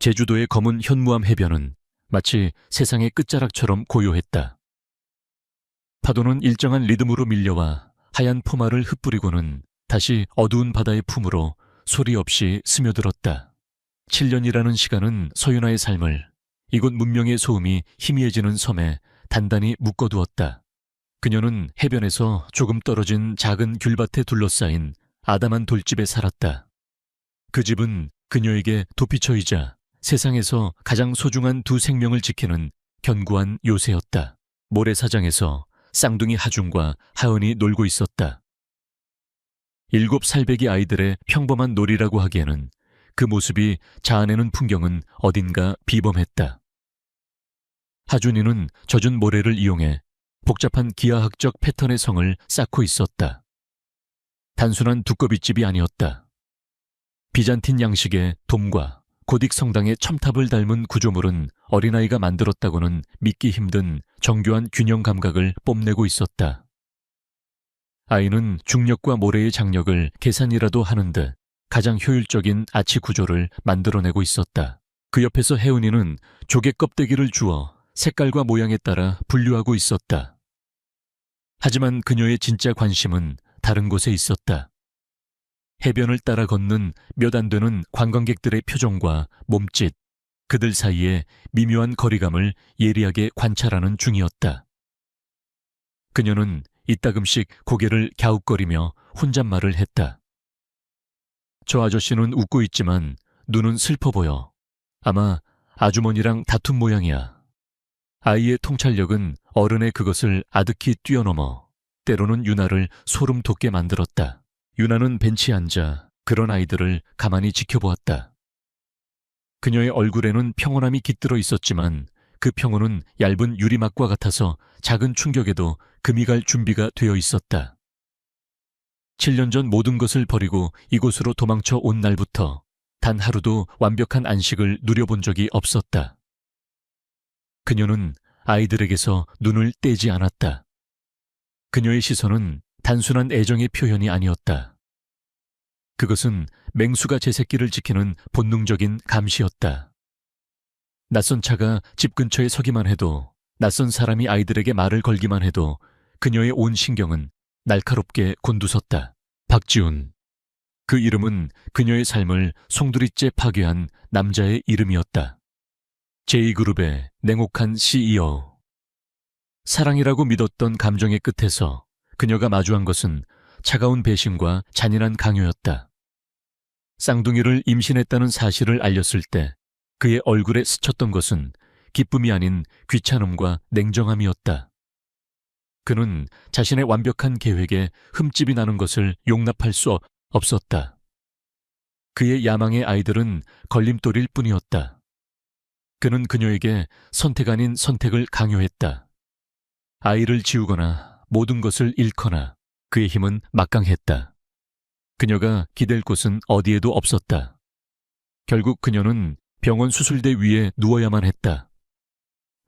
제주도의 검은 현무암 해변은 마치 세상의 끝자락처럼 고요했다. 파도는 일정한 리듬으로 밀려와 하얀 포마를 흩뿌리고는 다시 어두운 바다의 품으로 소리 없이 스며들었다. 7년이라는 시간은 서윤아의 삶을 이곳 문명의 소음이 희미해지는 섬에 단단히 묶어두었다. 그녀는 해변에서 조금 떨어진 작은 귤밭에 둘러싸인 아담한 돌집에 살았다. 그 집은 그녀에게 도피처이자 세상에서 가장 소중한 두 생명을 지키는 견고한 요새였다. 모래사장에서 쌍둥이 하준과 하은이 놀고 있었다. 7살배기 아이들의 평범한 놀이라고 하기에는 그 모습이 자아내는 풍경은 어딘가 비범했다. 하준이는 젖은 모래를 이용해 복잡한 기하학적 패턴의 성을 쌓고 있었다. 단순한 두꺼비집이 아니었다. 비잔틴 양식의 돔과 고딕 성당의 첨탑을 닮은 구조물은 어린아이가 만들었다고는 믿기 힘든 정교한 균형 감각을 뽐내고 있었다. 아이는 중력과 모래의 장력을 계산이라도 하는 듯 가장 효율적인 아치 구조를 만들어내고 있었다. 그 옆에서 혜은이는 조개 껍데기를 주워 색깔과 모양에 따라 분류하고 있었다. 하지만 그녀의 진짜 관심은 다른 곳에 있었다. 해변을 따라 걷는 몇 안 되는 관광객들의 표정과 몸짓, 그들 사이의 미묘한 거리감을 예리하게 관찰하는 중이었다. 그녀는 이따금씩 고개를 갸웃거리며 혼잣말을 했다. 저 아저씨는 웃고 있지만 눈은 슬퍼 보여. 아마 아주머니랑 다툰 모양이야. 아이의 통찰력은 어른의 그것을 아득히 뛰어넘어 때로는 유나를 소름 돋게 만들었다. 유나는 벤치에 앉아 그런 아이들을 가만히 지켜보았다. 그녀의 얼굴에는 평온함이 깃들어 있었지만 그 평온은 얇은 유리막과 같아서 작은 충격에도 금이 갈 준비가 되어 있었다. 7년 전 모든 것을 버리고 이곳으로 도망쳐 온 날부터 단 하루도 완벽한 안식을 누려본 적이 없었다. 그녀는 아이들에게서 눈을 떼지 않았다. 그녀의 시선은 단순한 애정의 표현이 아니었다. 그것은 맹수가 제 새끼를 지키는 본능적인 감시였다. 낯선 차가 집 근처에 서기만 해도, 낯선 사람이 아이들에게 말을 걸기만 해도 그녀의 온 신경은 날카롭게 곤두섰다. 박지훈. 그 이름은 그녀의 삶을 송두리째 파괴한 남자의 이름이었다. 제2그룹의 냉혹한 CEO. 사랑이라고 믿었던 감정의 끝에서 그녀가 마주한 것은 차가운 배신과 잔인한 강요였다. 쌍둥이를 임신했다는 사실을 알렸을 때 그의 얼굴에 스쳤던 것은 기쁨이 아닌 귀찮음과 냉정함이었다. 그는 자신의 완벽한 계획에 흠집이 나는 것을 용납할 수 없었다. 그의 야망의 아이들은 걸림돌일 뿐이었다. 그는 그녀에게 선택 아닌 선택을 강요했다. 아이를 지우거나 모든 것을 잃거나 그의 힘은 막강했다. 그녀가 기댈 곳은 어디에도 없었다. 결국 그녀는 병원 수술대 위에 누워야만 했다.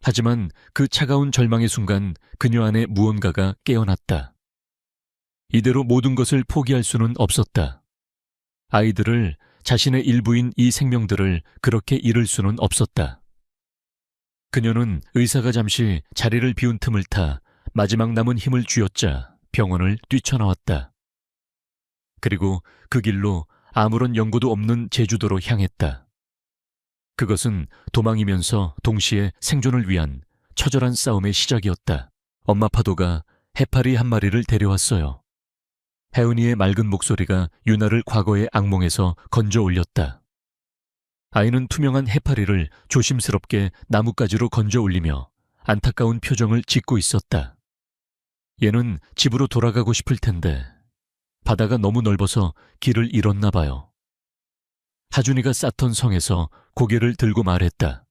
하지만 그 차가운 절망의 순간 그녀 안에 무언가가 깨어났다. 이대로 모든 것을 포기할 수는 없었다. 아이들을, 자신의 일부인 이 생명들을 그렇게 잃을 수는 없었다. 그녀는 의사가 잠시 자리를 비운 틈을 타 마지막 남은 힘을 쥐어짜 병원을 뛰쳐나왔다. 그리고 그 길로 아무런 연고도 없는 제주도로 향했다. 그것은 도망이면서 동시에 생존을 위한 처절한 싸움의 시작이었다. 엄마 파도가 해파리 한 마리를 데려왔어요. 혜은이의 맑은 목소리가 유나를 과거의 악몽에서 건져 올렸다. 아이는 투명한 해파리를 조심스럽게 나뭇가지로 건져 올리며 안타까운 표정을 짓고 있었다. 얘는 집으로 돌아가고 싶을 텐데 바다가 너무 넓어서 길을 잃었나 봐요. 하준이가 쌓던 성에서 고개를 들고 말했다.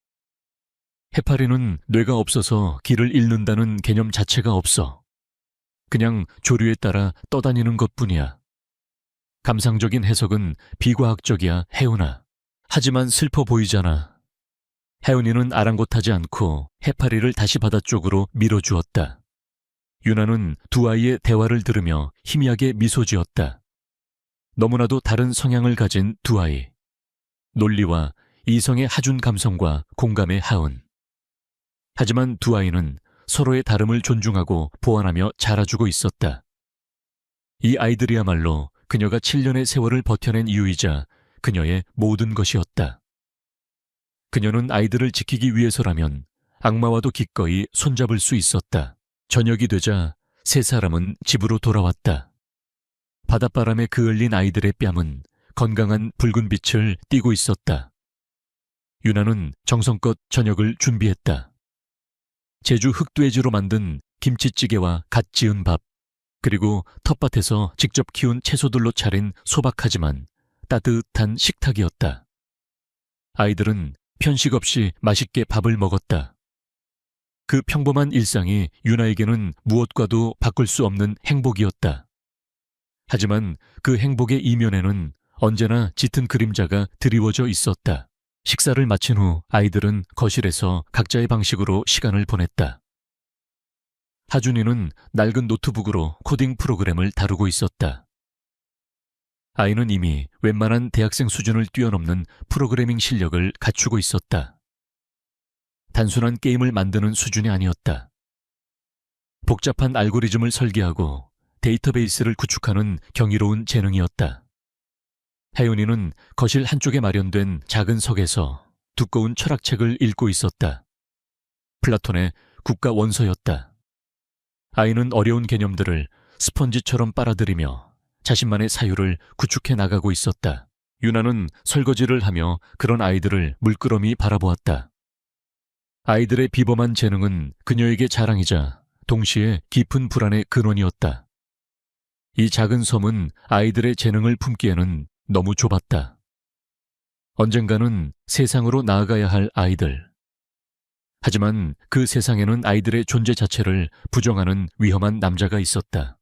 해파리는 뇌가 없어서 길을 잃는다는 개념 자체가 없어. 그냥 조류에 따라 떠다니는 것뿐이야. 감상적인 해석은 비과학적이야, 혜은아. 하지만 슬퍼 보이잖아. 혜은이는 아랑곳하지 않고 해파리를 다시 바다 쪽으로 밀어주었다. 유나는 두 아이의 대화를 들으며 희미하게 미소 지었다. 너무나도 다른 성향을 가진 두 아이. 논리와 이성의 하준 감성과 공감의 하은. 하지만 두 아이는 서로의 다름을 존중하고 보완하며 자라주고 있었다. 이 아이들이야말로 그녀가 7년의 세월을 버텨낸 이유이자 그녀의 모든 것이었다. 그녀는 아이들을 지키기 위해서라면 악마와도 기꺼이 손잡을 수 있었다. 저녁이 되자 세 사람은 집으로 돌아왔다. 바닷바람에 그을린 아이들의 뺨은 건강한 붉은 빛을 띠고 있었다. 유나는 정성껏 저녁을 준비했다. 제주 흑돼지로 만든 김치찌개와 갓 지은 밥, 그리고 텃밭에서 직접 키운 채소들로 차린 소박하지만 따뜻한 식탁이었다. 아이들은 편식 없이 맛있게 밥을 먹었다. 그 평범한 일상이 유나에게는 무엇과도 바꿀 수 없는 행복이었다. 하지만 그 행복의 이면에는 언제나 짙은 그림자가 드리워져 있었다. 식사를 마친 후 아이들은 거실에서 각자의 방식으로 시간을 보냈다. 하준이는 낡은 노트북으로 코딩 프로그램을 다루고 있었다. 아이는 이미 웬만한 대학생 수준을 뛰어넘는 프로그래밍 실력을 갖추고 있었다. 단순한 게임을 만드는 수준이 아니었다. 복잡한 알고리즘을 설계하고 데이터베이스를 구축하는 경이로운 재능이었다. 혜윤이는 거실 한쪽에 마련된 작은 석에서 두꺼운 철학책을 읽고 있었다. 플라톤의 국가 원서였다. 아이는 어려운 개념들을 스펀지처럼 빨아들이며 자신만의 사유를 구축해 나가고 있었다. 유나는 설거지를 하며 그런 아이들을 물끄러미 바라보았다. 아이들의 비범한 재능은 그녀에게 자랑이자 동시에 깊은 불안의 근원이었다. 이 작은 섬은 아이들의 재능을 품기에는 너무 좁았다. 언젠가는 세상으로 나아가야 할 아이들. 하지만 그 세상에는 아이들의 존재 자체를 부정하는 위험한 남자가 있었다.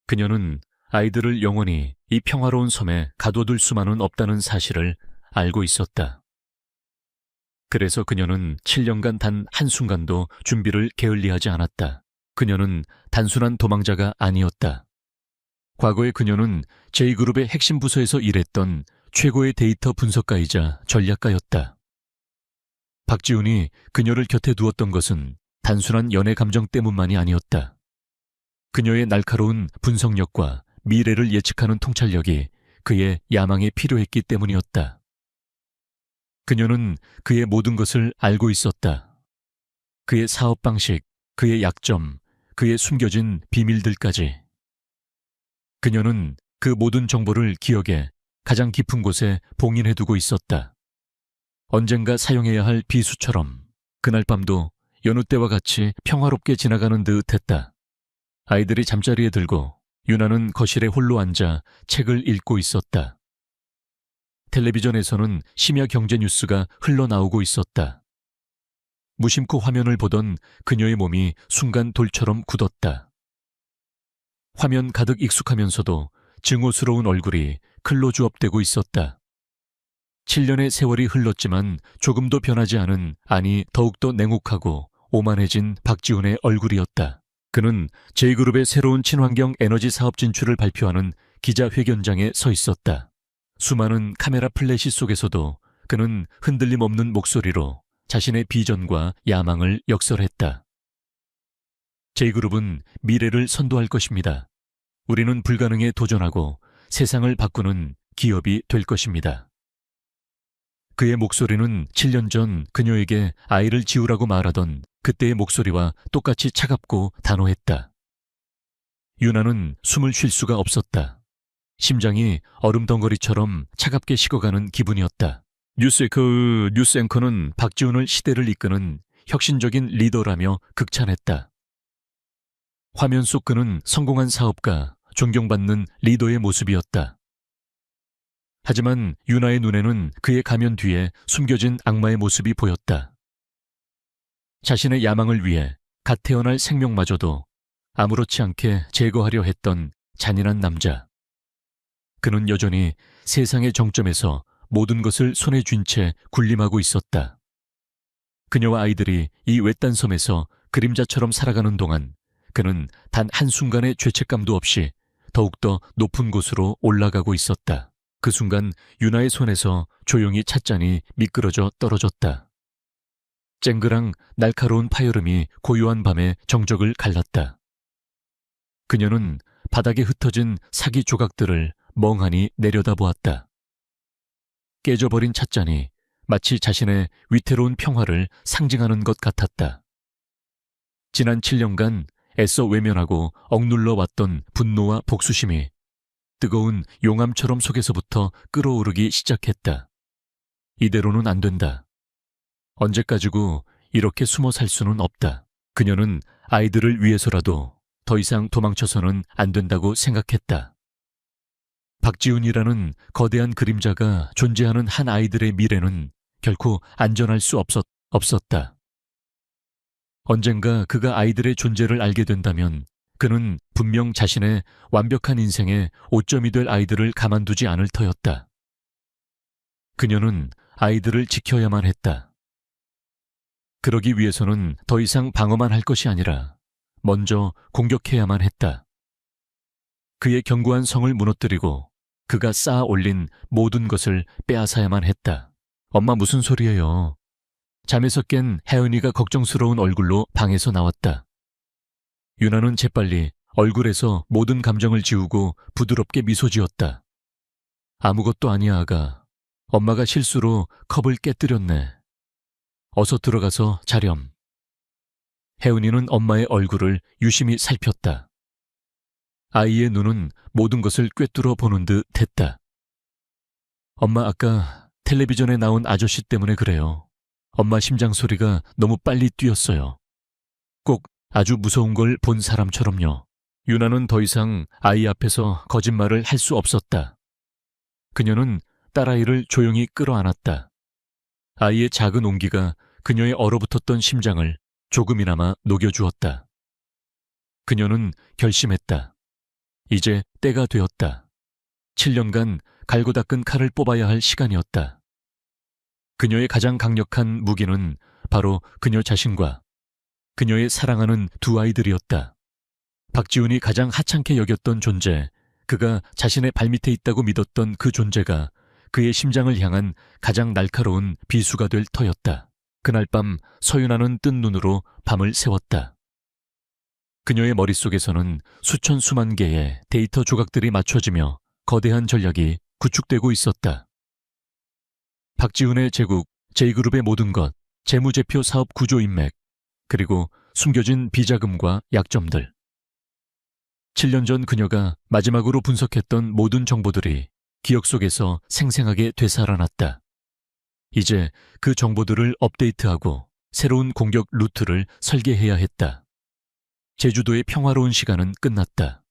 그녀는 아이들을 영원히 이 평화로운 섬에 가둬둘 수만은 없다는 사실을 알고 있었다. 그래서 그녀는 7년간 단 한순간도 준비를 게을리하지 않았다. 그녀는 단순한 도망자가 아니었다. 과거에 그녀는 J그룹의 핵심 부서에서 일했던 최고의 데이터 분석가이자 전략가였다. 박지훈이 그녀를 곁에 두었던 것은 단순한 연애 감정 때문만이 아니었다. 그녀의 날카로운 분석력과 미래를 예측하는 통찰력이 그의 야망에 필요했기 때문이었다. 그녀는 그의 모든 것을 알고 있었다. 그의 사업 방식, 그의 약점, 그의 숨겨진 비밀들까지. 그녀는 그 모든 정보를 기억에 가장 깊은 곳에 봉인해두고 있었다. 언젠가 사용해야 할 비수처럼 그날 밤도 여느 때와 같이 평화롭게 지나가는 듯 했다. 아이들이 잠자리에 들고 유나는 거실에 홀로 앉아 책을 읽고 있었다. 텔레비전에서는 심야 경제 뉴스가 흘러나오고 있었다. 무심코 화면을 보던 그녀의 몸이 순간 돌처럼 굳었다. 화면 가득 익숙하면서도 증오스러운 얼굴이 클로즈업되고 있었다. 7년의 세월이 흘렀지만 조금도 변하지 않은, 아니 더욱더 냉혹하고 오만해진 박지훈의 얼굴이었다. 그는 J그룹의 새로운 친환경 에너지 사업 진출을 발표하는 기자회견장에 서 있었다. 수많은 카메라 플래시 속에서도 그는 흔들림 없는 목소리로 자신의 비전과 야망을 역설했다. J그룹은 미래를 선도할 것입니다. 우리는 불가능에 도전하고 세상을 바꾸는 기업이 될 것입니다. 그의 목소리는 7년 전 그녀에게 아이를 지우라고 말하던 그때의 목소리와 똑같이 차갑고 단호했다. 유나는 숨을 쉴 수가 없었다. 심장이 얼음덩어리처럼 차갑게 식어가는 기분이었다. 뉴스 앵커는 박지훈을 시대를 이끄는 혁신적인 리더라며 극찬했다. 화면 속 그는 성공한 사업가, 존경받는 리더의 모습이었다. 하지만 유나의 눈에는 그의 가면 뒤에 숨겨진 악마의 모습이 보였다. 자신의 야망을 위해 갓 태어날 생명마저도 아무렇지 않게 제거하려 했던 잔인한 남자. 그는 여전히 세상의 정점에서 모든 것을 손에 쥔 채 군림하고 있었다. 그녀와 아이들이 이 외딴 섬에서 그림자처럼 살아가는 동안 그는 단 한순간의 죄책감도 없이 더욱더 높은 곳으로 올라가고 있었다. 그 순간 유나의 손에서 조용히 찻잔이 미끄러져 떨어졌다. 쨍그랑 날카로운 파여름이 고요한 밤의 정적을 갈랐다. 그녀는 바닥에 흩어진 사기 조각들을 멍하니 내려다보았다. 깨져버린 찻잔이 마치 자신의 위태로운 평화를 상징하는 것 같았다. 지난 7년간 애써 외면하고 억눌러 왔던 분노와 복수심이 뜨거운 용암처럼 속에서부터 끓어오르기 시작했다. 이대로는 안 된다. 언제까지고 이렇게 숨어 살 수는 없다. 그녀는 아이들을 위해서라도 더 이상 도망쳐서는 안 된다고 생각했다. 박지훈이라는 거대한 그림자가 존재하는 한 아이들의 미래는 결코 안전할 수 없었다. 언젠가 그가 아이들의 존재를 알게 된다면 그는 분명 자신의 완벽한 인생의 오점이 될 아이들을 가만두지 않을 터였다. 그녀는 아이들을 지켜야만 했다. 그러기 위해서는 더 이상 방어만 할 것이 아니라 먼저 공격해야만 했다. 그의 견고한 성을 무너뜨리고 그가 쌓아 올린 모든 것을 빼앗아야만 했다. 엄마 무슨 소리예요? 잠에서 깬 혜은이가 걱정스러운 얼굴로 방에서 나왔다. 유나는 재빨리 얼굴에서 모든 감정을 지우고 부드럽게 미소 지었다. 아무것도 아니야, 아가. 엄마가 실수로 컵을 깨뜨렸네. 어서 들어가서 자렴. 혜은이는 엄마의 얼굴을 유심히 살폈다. 아이의 눈은 모든 것을 꿰뚫어 보는 듯 했다. 엄마 아까 텔레비전에 나온 아저씨 때문에 그래요. 엄마 심장 소리가 너무 빨리 뛰었어요. 꼭 아주 무서운 걸 본 사람처럼요. 유나는 더 이상 아이 앞에서 거짓말을 할 수 없었다. 그녀는 딸아이를 조용히 끌어안았다. 아이의 작은 온기가 그녀의 얼어붙었던 심장을 조금이나마 녹여주었다. 그녀는 결심했다. 이제 때가 되었다. 7년간 갈고 닦은 칼을 뽑아야 할 시간이었다. 그녀의 가장 강력한 무기는 바로 그녀 자신과 그녀의 사랑하는 두 아이들이었다. 박지훈이 가장 하찮게 여겼던 존재, 그가 자신의 발밑에 있다고 믿었던 그 존재가 그의 심장을 향한 가장 날카로운 비수가 될 터였다. 그날 밤 서윤아는 뜬 눈으로 밤을 새웠다. 그녀의 머릿속에서는 수천 수만 개의 데이터 조각들이 맞춰지며 거대한 전략이 구축되고 있었다. 박지훈의 제국, J그룹의 모든 것, 재무제표 사업 구조 인맥, 그리고 숨겨진 비자금과 약점들. 7년 전 그녀가 마지막으로 분석했던 모든 정보들이 기억 속에서 생생하게 되살아났다. 이제 그 정보들을 업데이트하고 새로운 공격 루트를 설계해야 했다. 제주도의 평화로운 시간은 끝났다.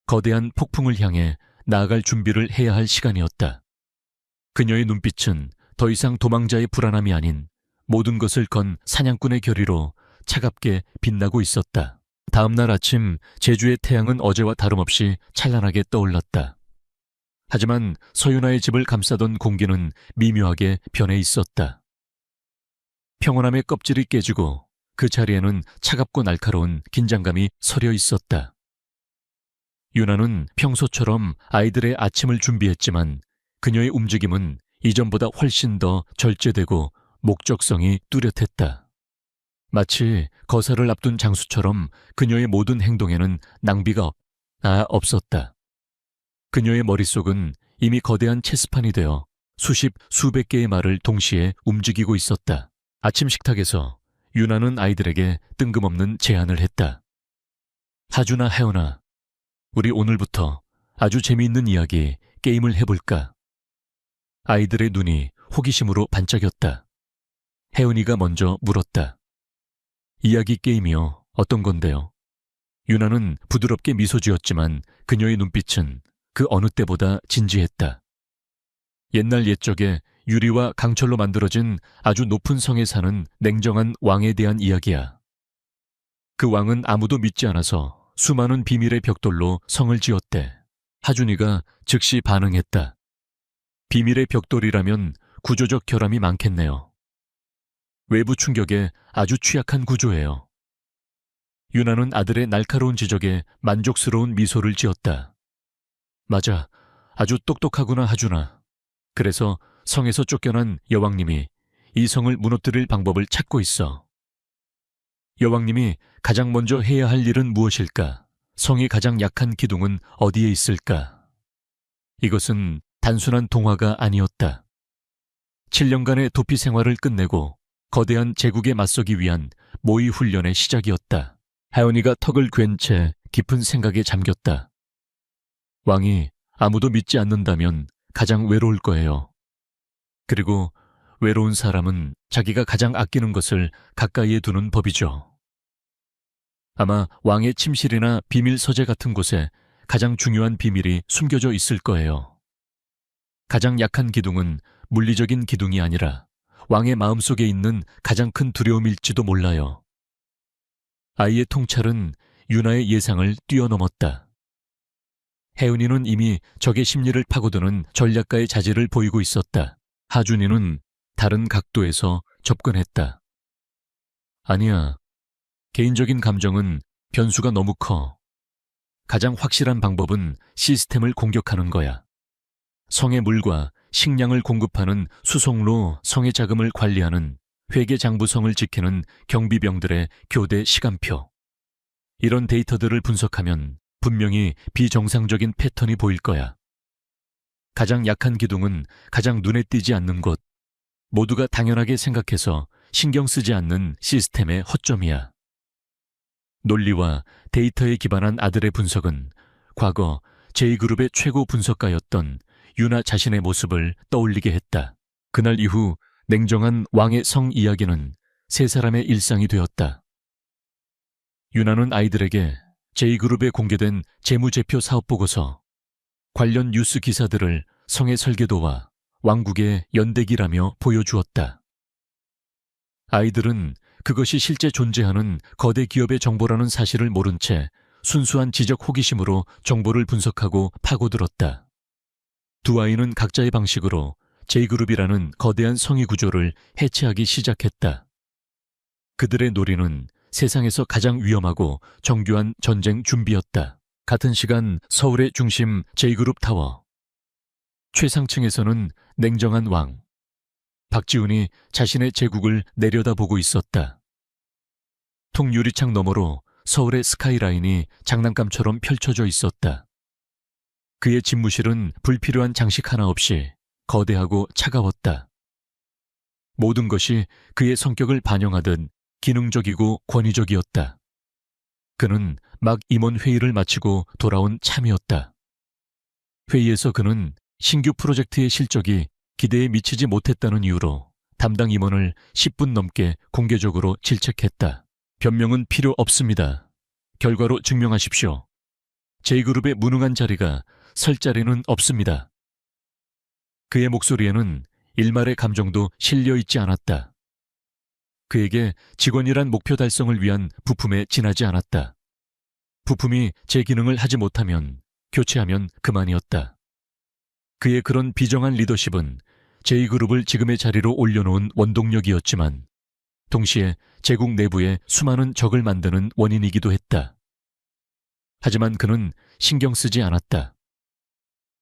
거대한 폭풍을 향해 나아갈 준비를 해야 할 시간이었다. 그녀의 눈빛은 더 이상 도망자의 불안함이 아닌 모든 것을 건 사냥꾼의 결의로 차갑게 빛나고 있었다. 다음 날 아침 제주의 태양은 어제와 다름없이 찬란하게 떠올랐다. 하지만 서윤아의 집을 감싸던 공기는 미묘하게 변해 있었다. 평온함의 껍질이 깨지고 그 자리에는 차갑고 날카로운 긴장감이 서려 있었다. 유나는 평소처럼 아이들의 아침을 준비했지만 그녀의 움직임은 이전보다 훨씬 더 절제되고 목적성이 뚜렷했다. 마치 거사를 앞둔 장수처럼 그녀의 모든 행동에는 낭비가 없었다. 그녀의 머릿속은 이미 거대한 체스판이 되어 수백 개의 말을 동시에 움직이고 있었다. 아침 식탁에서 유나는 아이들에게 뜬금없는 제안을 했다. 하준아, 혜원아, 우리 오늘부터 아주 재미있는 이야기, 게임을 해볼까? 아이들의 눈이 호기심으로 반짝였다. 혜은이가 먼저 물었다. 이야기 게임이요? 어떤 건데요? 유나는 부드럽게 미소 지었지만 그녀의 눈빛은 그 어느 때보다 진지했다. 옛날 옛적에 유리와 강철로 만들어진 아주 높은 성에 사는 냉정한 왕에 대한 이야기야. 그 왕은 아무도 믿지 않아서 수많은 비밀의 벽돌로 성을 지었대. 하준이가 즉시 반응했다. 비밀의 벽돌이라면 구조적 결함이 많겠네요. 외부 충격에 아주 취약한 구조예요. 유나는 아들의 날카로운 지적에 만족스러운 미소를 지었다. 맞아, 아주 똑똑하구나 하주나. 그래서 성에서 쫓겨난 여왕님이 이 성을 무너뜨릴 방법을 찾고 있어. 여왕님이 가장 먼저 해야 할 일은 무엇일까? 성이 가장 약한 기둥은 어디에 있을까? 이것은 단순한 동화가 아니었다. 7년간의 도피 생활을 끝내고 거대한 제국에 맞서기 위한 모의 훈련의 시작이었다. 하연이가 턱을 괜 채 깊은 생각에 잠겼다. 왕이 아무도 믿지 않는다면 가장 외로울 거예요. 그리고 외로운 사람은 자기가 가장 아끼는 것을 가까이에 두는 법이죠. 아마 왕의 침실이나 비밀 서재 같은 곳에 가장 중요한 비밀이 숨겨져 있을 거예요. 가장 약한 기둥은 물리적인 기둥이 아니라 왕의 마음속에 있는 가장 큰 두려움일지도 몰라요. 아이의 통찰은 유나의 예상을 뛰어넘었다. 혜은이는 이미 적의 심리를 파고드는 전략가의 자질을 보이고 있었다. 하준이는 다른 각도에서 접근했다. 아니야. 개인적인 감정은 변수가 너무 커. 가장 확실한 방법은 시스템을 공격하는 거야. 성의 물과 식량을 공급하는 수송로 성의 자금을 관리하는 회계장부성을 지키는 경비병들의 교대 시간표. 이런 데이터들을 분석하면 분명히 비정상적인 패턴이 보일 거야. 가장 약한 기둥은 가장 눈에 띄지 않는 곳, 모두가 당연하게 생각해서 신경 쓰지 않는 시스템의 허점이야. 논리와 데이터에 기반한 아들의 분석은 과거 제2그룹의 최고 분석가였던 유나 자신의 모습을 떠올리게 했다. 그날 이후 냉정한 왕의 성 이야기는 세 사람의 일상이 되었다. 유나는 아이들에게 제2그룹에 공개된 재무제표 사업보고서, 관련 뉴스 기사들을 성의 설계도와 왕국의 연대기라며 보여주었다. 아이들은 그것이 실제 존재하는 거대 기업의 정보라는 사실을 모른 채 순수한 지적 호기심으로 정보를 분석하고 파고들었다. 두 아이는 각자의 방식으로 제2그룹이라는 거대한 성의 구조를 해체하기 시작했다. 그들의 놀이는 세상에서 가장 위험하고 정교한 전쟁 준비였다. 같은 시간 서울의 중심 제2그룹 타워. 최상층에서는 냉정한 왕. 박지훈이 자신의 제국을 내려다보고 있었다. 통유리창 너머로 서울의 스카이라인이 장난감처럼 펼쳐져 있었다. 그의 집무실은 불필요한 장식 하나 없이 거대하고 차가웠다. 모든 것이 그의 성격을 반영하듯 기능적이고 권위적이었다. 그는 막 임원 회의를 마치고 돌아온 참이었다. 회의에서 그는 신규 프로젝트의 실적이 기대에 미치지 못했다는 이유로 담당 임원을 10분 넘게 공개적으로 질책했다. 변명은 필요 없습니다. 결과로 증명하십시오. 제2그룹의 무능한 자리가 설 자리는 없습니다. 그의 목소리에는 일말의 감정도 실려 있지 않았다. 그에게 직원이란 목표 달성을 위한 부품에 지나지 않았다. 부품이 제 기능을 하지 못하면 교체하면 그만이었다. 그의 그런 비정한 리더십은 제2그룹을 지금의 자리로 올려놓은 원동력이었지만 동시에 제국 내부에 수많은 적을 만드는 원인이기도 했다. 하지만 그는 신경 쓰지 않았다.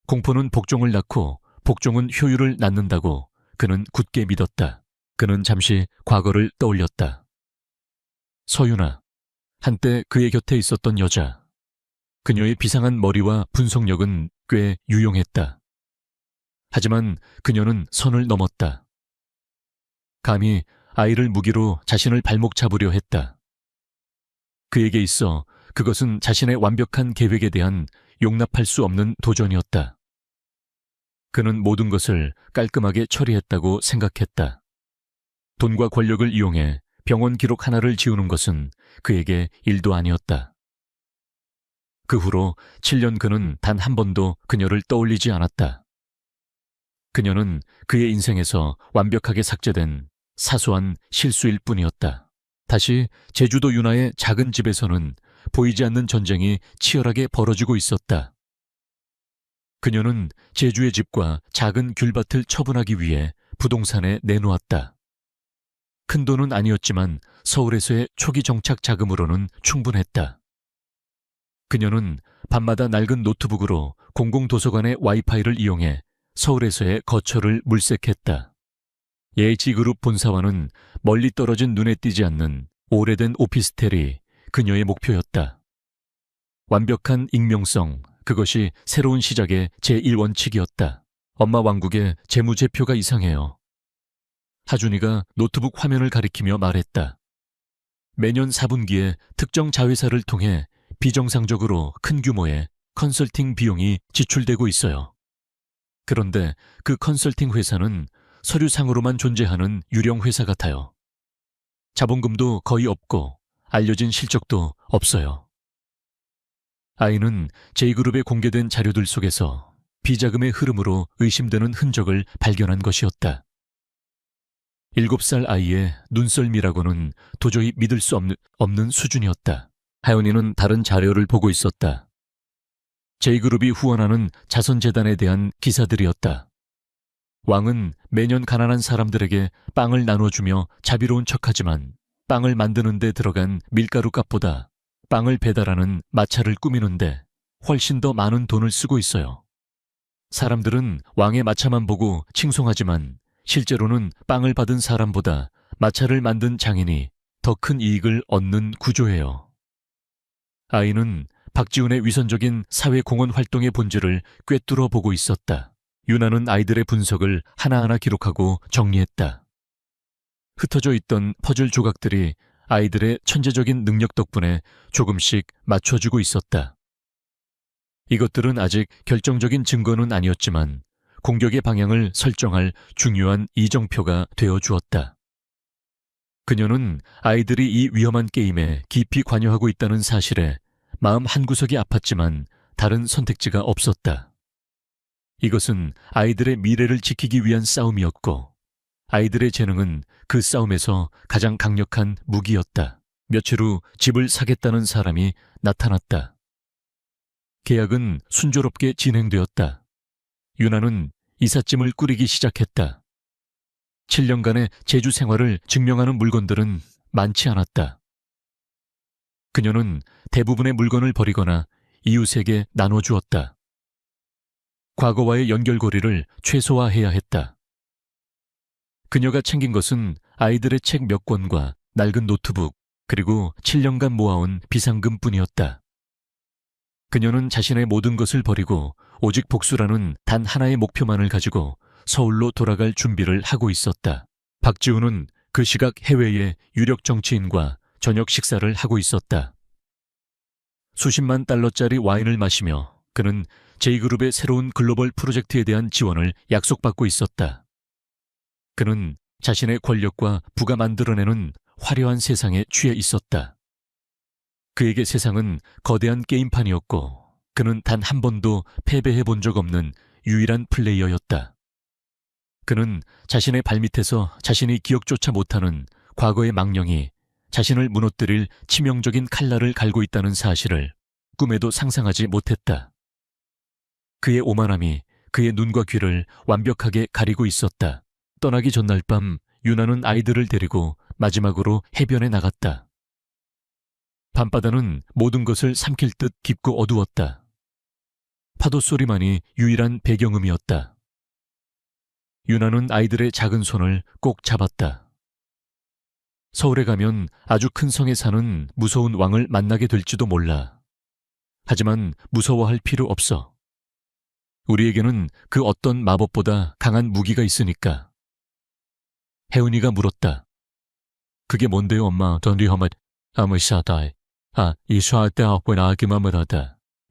공포는 복종을 낳고 복종은 효율을 낳는다고 그는 굳게 믿었다. 그는 잠시 과거를 떠올렸다. 서윤아, 한때 그의 곁에 있었던 여자. 그녀의 비상한 머리와 분석력은 꽤 유용했다. 하지만 그녀는 선을 넘었다. 감히 아이를 무기로 자신을 발목 잡으려 했다. 그에게 있어 그것은 자신의 완벽한 계획에 대한 용납할 수 없는 도전이었다. 그는 모든 것을 깔끔하게 처리했다고 생각했다. 돈과 권력을 이용해 병원 기록 하나를 지우는 것은 그에게 일도 아니었다. 그 후로 7년 그는 단 한 번도 그녀를 떠올리지 않았다. 그녀는 그의 인생에서 완벽하게 삭제된 사소한 실수일 뿐이었다. 다시 제주도 윤하의 작은 집에서는 보이지 않는 전쟁이 치열하게 벌어지고 있었다. 그녀는 제주의 집과 작은 귤밭을 처분하기 위해 부동산에 내놓았다. 큰 돈은 아니었지만 서울에서의 초기 정착 자금으로는 충분했다. 그녀는 밤마다 낡은 노트북으로 공공도서관의 와이파이를 이용해 서울에서의 거처를 물색했다. 예지그룹 본사와는 멀리 떨어진 눈에 띄지 않는 오래된 오피스텔이 그녀의 목표였다. 완벽한 익명성, 그것이 새로운 시작의 제1원칙이었다. 엄마 왕국의 재무제표가 이상해요. 하준이가 노트북 화면을 가리키며 말했다. 매년 4분기에 특정 자회사를 통해 비정상적으로 큰 규모의 컨설팅 비용이 지출되고 있어요. 그런데 그 컨설팅 회사는 서류상으로만 존재하는 유령 회사 같아요. 자본금도 거의 없고 알려진 실적도 없어요. 아이는 J그룹에 공개된 자료들 속에서 비자금의 흐름으로 의심되는 흔적을 발견한 것이었다. 7살 아이의 눈썰미라고는 도저히 믿을 수 없는 수준이었다. 하연이는 다른 자료를 보고 있었다. J그룹이 후원하는 자선재단에 대한 기사들이었다. 왕은 매년 가난한 사람들에게 빵을 나눠주며 자비로운 척하지만 빵을 만드는 데 들어간 밀가루 값보다 빵을 배달하는 마차를 꾸미는데 훨씬 더 많은 돈을 쓰고 있어요. 사람들은 왕의 마차만 보고 칭송하지만 실제로는 빵을 받은 사람보다 마차를 만든 장인이 더 큰 이익을 얻는 구조예요. 아이는 박지훈의 위선적인 사회공헌 활동의 본질을 꿰뚫어 보고 있었다. 유나는 아이들의 분석을 하나하나 기록하고 정리했다. 흩어져 있던 퍼즐 조각들이 아이들의 천재적인 능력 덕분에 조금씩 맞춰지고 있었다. 이것들은 아직 결정적인 증거는 아니었지만 공격의 방향을 설정할 중요한 이정표가 되어 주었다. 그녀는 아이들이 이 위험한 게임에 깊이 관여하고 있다는 사실에 마음 한구석이 아팠지만 다른 선택지가 없었다. 이것은 아이들의 미래를 지키기 위한 싸움이었고 아이들의 재능은 그 싸움에서 가장 강력한 무기였다. 며칠 후 집을 사겠다는 사람이 나타났다. 계약은 순조롭게 진행되었다. 유나는 이삿짐을 꾸리기 시작했다. 7년간의 제주 생활을 증명하는 물건들은 많지 않았다. 그녀는 대부분의 물건을 버리거나 이웃에게 나눠주었다. 과거와의 연결고리를 최소화해야 했다. 그녀가 챙긴 것은 아이들의 책 몇 권과 낡은 노트북, 그리고 7년간 모아온 비상금뿐이었다. 그녀는 자신의 모든 것을 버리고 오직 복수라는 단 하나의 목표만을 가지고 서울로 돌아갈 준비를 하고 있었다. 박지훈은 그 시각 해외의 유력 정치인과 저녁 식사를 하고 있었다. 수십만 달러짜리 와인을 마시며 그는 J그룹의 새로운 글로벌 프로젝트에 대한 지원을 약속받고 있었다. 그는 자신의 권력과 부가 만들어내는 화려한 세상에 취해 있었다. 그에게 세상은 거대한 게임판이었고 그는 단 한 번도 패배해 본 적 없는 유일한 플레이어였다. 그는 자신의 발밑에서 자신이 기억조차 못하는 과거의 망령이 자신을 무너뜨릴 치명적인 칼날을 갈고 있다는 사실을 꿈에도 상상하지 못했다. 그의 오만함이 그의 눈과 귀를 완벽하게 가리고 있었다. 떠나기 전날 밤 유나는 아이들을 데리고 마지막으로 해변에 나갔다. 밤바다는 모든 것을 삼킬 듯 깊고 어두웠다. 파도 소리만이 유일한 배경음이었다. 유나는 아이들의 작은 손을 꼭 잡았다. 서울에 가면 아주 큰 성에 사는 무서운 왕을 만나게 될지도 몰라. 하지만 무서워할 필요 없어. 우리에게는 그 어떤 마법보다 강한 무기가 있으니까. 혜은이가 물었다. 그게 뭔데요, 엄마?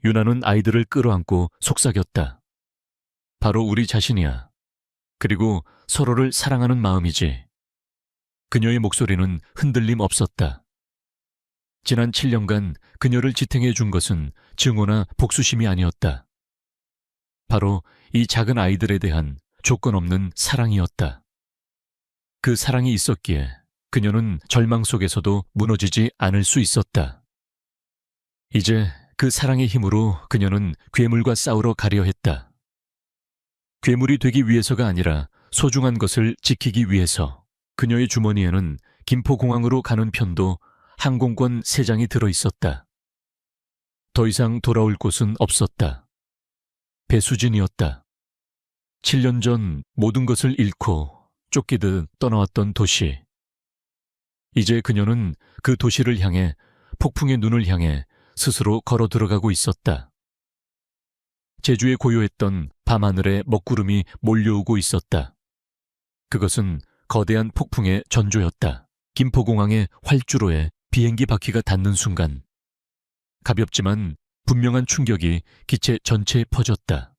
유나는 아이들을 끌어안고 속삭였다. 바로 우리 자신이야. 그리고 서로를 사랑하는 마음이지. 그녀의 목소리는 흔들림 없었다. 지난 7년간 그녀를 지탱해 준 것은 증오나 복수심이 아니었다. 바로 이 작은 아이들에 대한 조건 없는 사랑이었다. 그 사랑이 있었기에 그녀는 절망 속에서도 무너지지 않을 수 있었다. 이제 그 사랑의 힘으로 그녀는 괴물과 싸우러 가려 했다. 괴물이 되기 위해서가 아니라 소중한 것을 지키기 위해서. 그녀의 주머니에는 김포공항으로 가는 편도 항공권 3장이 들어 있었다. 더 이상 돌아올 곳은 없었다. 배수진이었다. 7년 전 모든 것을 잃고 쫓기듯 떠나왔던 도시. 이제 그녀는 그 도시를 향해, 폭풍의 눈을 향해 스스로 걸어 들어가고 있었다. 제주에 고요했던 밤하늘에 먹구름이 몰려오고 있었다. 그것은 거대한 폭풍의 전조였다. 김포공항의 활주로에 비행기 바퀴가 닿는 순간 가볍지만 분명한 충격이 기체 전체에 퍼졌다.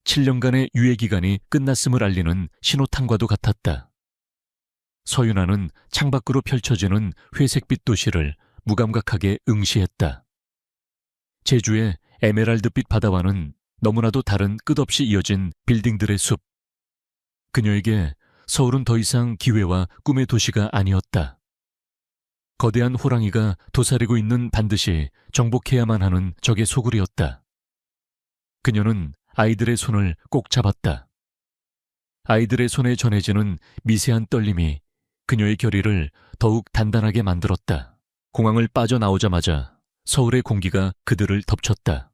7년간의 유예 기간이 끝났음을 알리는 신호탄과도 같았다. 서윤아는 창밖으로 펼쳐지는 회색빛 도시를 무감각하게 응시했다. 제주의 에메랄드빛 바다와는 너무나도 다른 끝없이 이어진 빌딩들의 숲. 그녀에게 서울은 더 이상 기회와 꿈의 도시가 아니었다. 거대한 호랑이가 도사리고 있는 반드시 정복해야만 하는 적의 소굴이었다. 그녀는 아이들의 손을 꼭 잡았다. 아이들의 손에 전해지는 미세한 떨림이 그녀의 결의를 더욱 단단하게 만들었다. 공항을 빠져나오자마자 서울의 공기가 그들을 덮쳤다.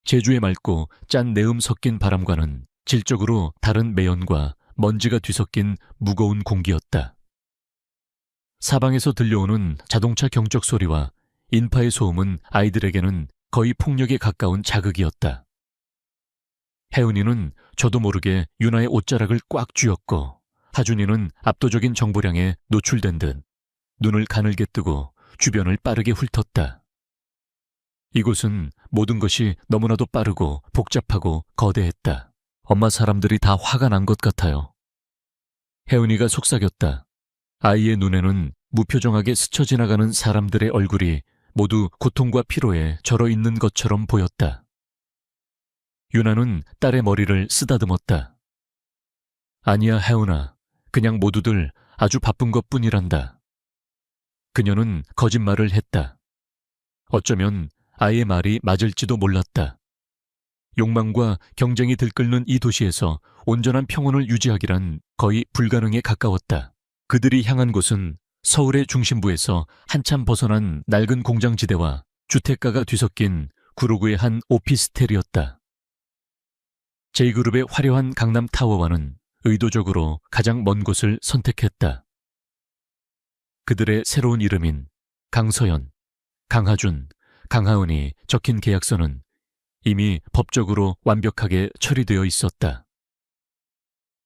제주의 맑고 짠 내음 섞인 바람과는 질적으로 다른 매연과 먼지가 뒤섞인 무거운 공기였다. 사방에서 들려오는 자동차 경적 소리와 인파의 소음은 아이들에게는 거의 폭력에 가까운 자극이었다. 혜은이는 저도 모르게 유나의 옷자락을 꽉 쥐었고, 하준이는 압도적인 정보량에 노출된 듯 눈을 가늘게 뜨고 주변을 빠르게 훑었다. 이곳은 모든 것이 너무나도 빠르고 복잡하고 거대했다. 엄마, 사람들이 다 화가 난 것 같아요. 혜은이가 속삭였다. 아이의 눈에는 무표정하게 스쳐 지나가는 사람들의 얼굴이 모두 고통과 피로에 절어 있는 것처럼 보였다. 유나는 딸의 머리를 쓰다듬었다. 아니야, 혜은아. 그냥 모두들 아주 바쁜 것뿐이란다. 그녀는 거짓말을 했다. 어쩌면 아이의 말이 맞을지도 몰랐다. 욕망과 경쟁이 들끓는 이 도시에서 온전한 평온을 유지하기란 거의 불가능에 가까웠다. 그들이 향한 곳은 서울의 중심부에서 한참 벗어난 낡은 공장지대와 주택가가 뒤섞인 구로구의 한 오피스텔이었다. J그룹의 화려한 강남타워와는 의도적으로 가장 먼 곳을 선택했다. 그들의 새로운 이름인 강서연, 강하준, 강하은이 적힌 계약서는 이미 법적으로 완벽하게 처리되어 있었다.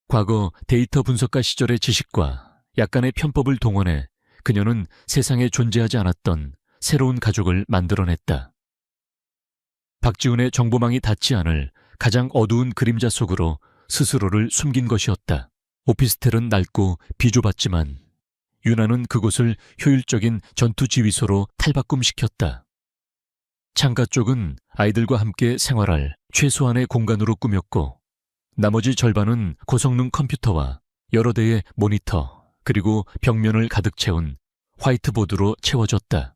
과거 데이터 분석가 시절의 지식과 약간의 편법을 동원해 그녀는 세상에 존재하지 않았던 새로운 가족을 만들어냈다. 박지훈의 정보망이 닿지 않을 가장 어두운 그림자 속으로 스스로를 숨긴 것이었다. 오피스텔은 낡고 비좁았지만 유나는 그곳을 효율적인 전투 지휘소로 탈바꿈시켰다. 창가 쪽은 아이들과 함께 생활할 최소한의 공간으로 꾸몄고, 나머지 절반은 고성능 컴퓨터와 여러 대의 모니터, 그리고 벽면을 가득 채운 화이트보드로 채워졌다.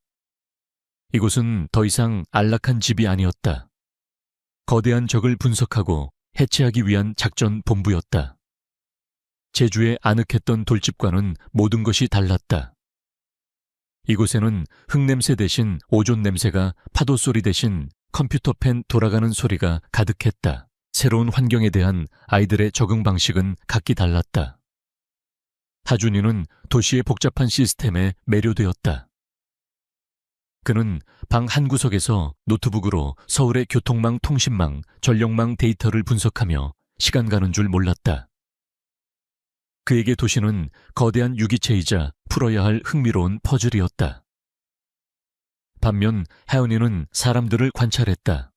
이곳은 더 이상 안락한 집이 아니었다. 거대한 적을 분석하고 해체하기 위한 작전 본부였다. 제주의 아늑했던 돌집과는 모든 것이 달랐다. 이곳에는 흙냄새 대신 오존 냄새가 파도 소리 대신 컴퓨터 펜 돌아가는 소리가 가득했다. 새로운 환경에 대한 아이들의 적응 방식은 각기 달랐다. 하준이는 도시의 복잡한 시스템에 매료되었다. 그는 방 한 구석에서 노트북으로 서울의 교통망, 통신망, 전력망 데이터를 분석하며 시간 가는 줄 몰랐다. 그에게 도시는 거대한 유기체이자 풀어야 할 흥미로운 퍼즐이었다. 반면 혜은이는 사람들을 관찰했다.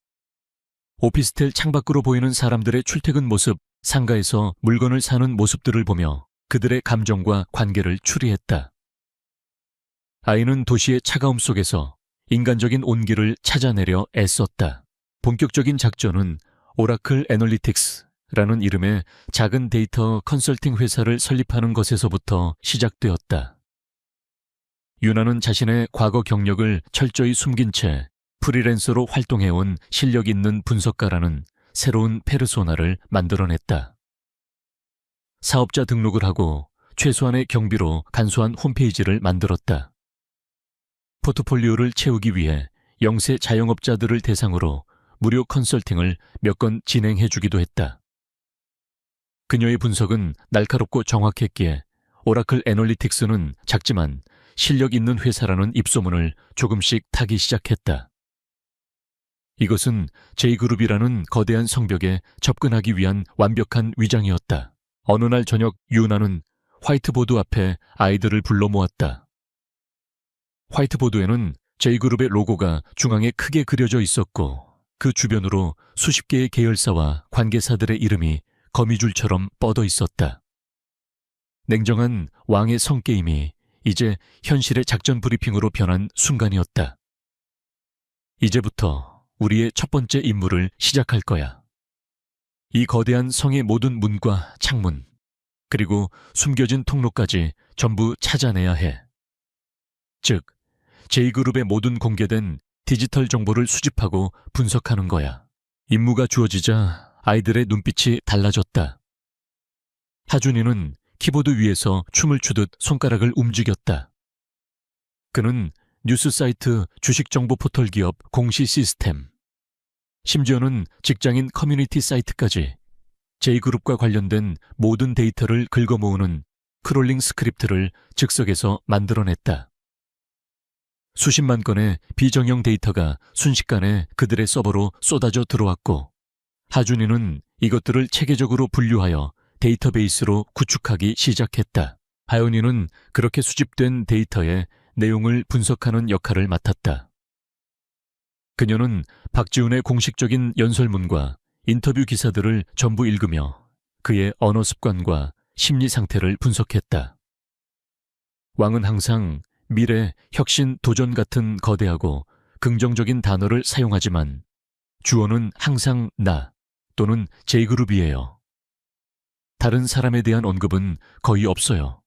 오피스텔 창밖으로 보이는 사람들의 출퇴근 모습, 상가에서 물건을 사는 모습들을 보며 그들의 감정과 관계를 추리했다. 아이는 도시의 차가움 속에서 인간적인 온기를 찾아내려 애썼다. 본격적인 작전은 오라클 애널리틱스라는 이름의 작은 데이터 컨설팅 회사를 설립하는 것에서부터 시작되었다. 유나는 자신의 과거 경력을 철저히 숨긴 채 프리랜서로 활동해온 실력 있는 분석가라는 새로운 페르소나를 만들어냈다. 사업자 등록을 하고 최소한의 경비로 간소한 홈페이지를 만들었다. 포트폴리오를 채우기 위해 영세 자영업자들을 대상으로 무료 컨설팅을 몇 건 진행해주기도 했다. 그녀의 분석은 날카롭고 정확했기에 오라클 애널리틱스는 작지만 실력 있는 회사라는 입소문을 조금씩 타기 시작했다. 이것은 J그룹이라는 거대한 성벽에 접근하기 위한 완벽한 위장이었다. 어느 날 저녁 유나는 화이트보드 앞에 아이들을 불러 모았다. 화이트보드에는 J그룹의 로고가 중앙에 크게 그려져 있었고 그 주변으로 수십 개의 계열사와 관계사들의 이름이 거미줄처럼 뻗어 있었다. 냉정한 왕의 성게임이 이제 현실의 작전 브리핑으로 변한 순간이었다. 이제부터 우리의 첫 번째 임무를 시작할 거야. 이 거대한 성의 모든 문과 창문, 그리고 숨겨진 통로까지 전부 찾아내야 해. 즉, J그룹의 모든 공개된 디지털 정보를 수집하고 분석하는 거야. 임무가 주어지자 아이들의 눈빛이 달라졌다. 하준이는 키보드 위에서 춤을 추듯 손가락을 움직였다. 그는 뉴스 사이트 주식정보 포털 기업 공시 시스템, 심지어는 직장인 커뮤니티 사이트까지 J그룹과 관련된 모든 데이터를 긁어모으는 크롤링 스크립트를 즉석에서 만들어냈다. 수십만 건의 비정형 데이터가 순식간에 그들의 서버로 쏟아져 들어왔고 하준이는 이것들을 체계적으로 분류하여 데이터베이스로 구축하기 시작했다. 하연이는 그렇게 수집된 데이터의 내용을 분석하는 역할을 맡았다. 그녀는 박지훈의 공식적인 연설문과 인터뷰 기사들을 전부 읽으며 그의 언어 습관과 심리 상태를 분석했다. 왕은 항상 미래, 혁신, 도전 같은 거대하고 긍정적인 단어를 사용하지만 주어는 항상 나 또는 J그룹이에요. 다른 사람에 대한 언급은 거의 없어요.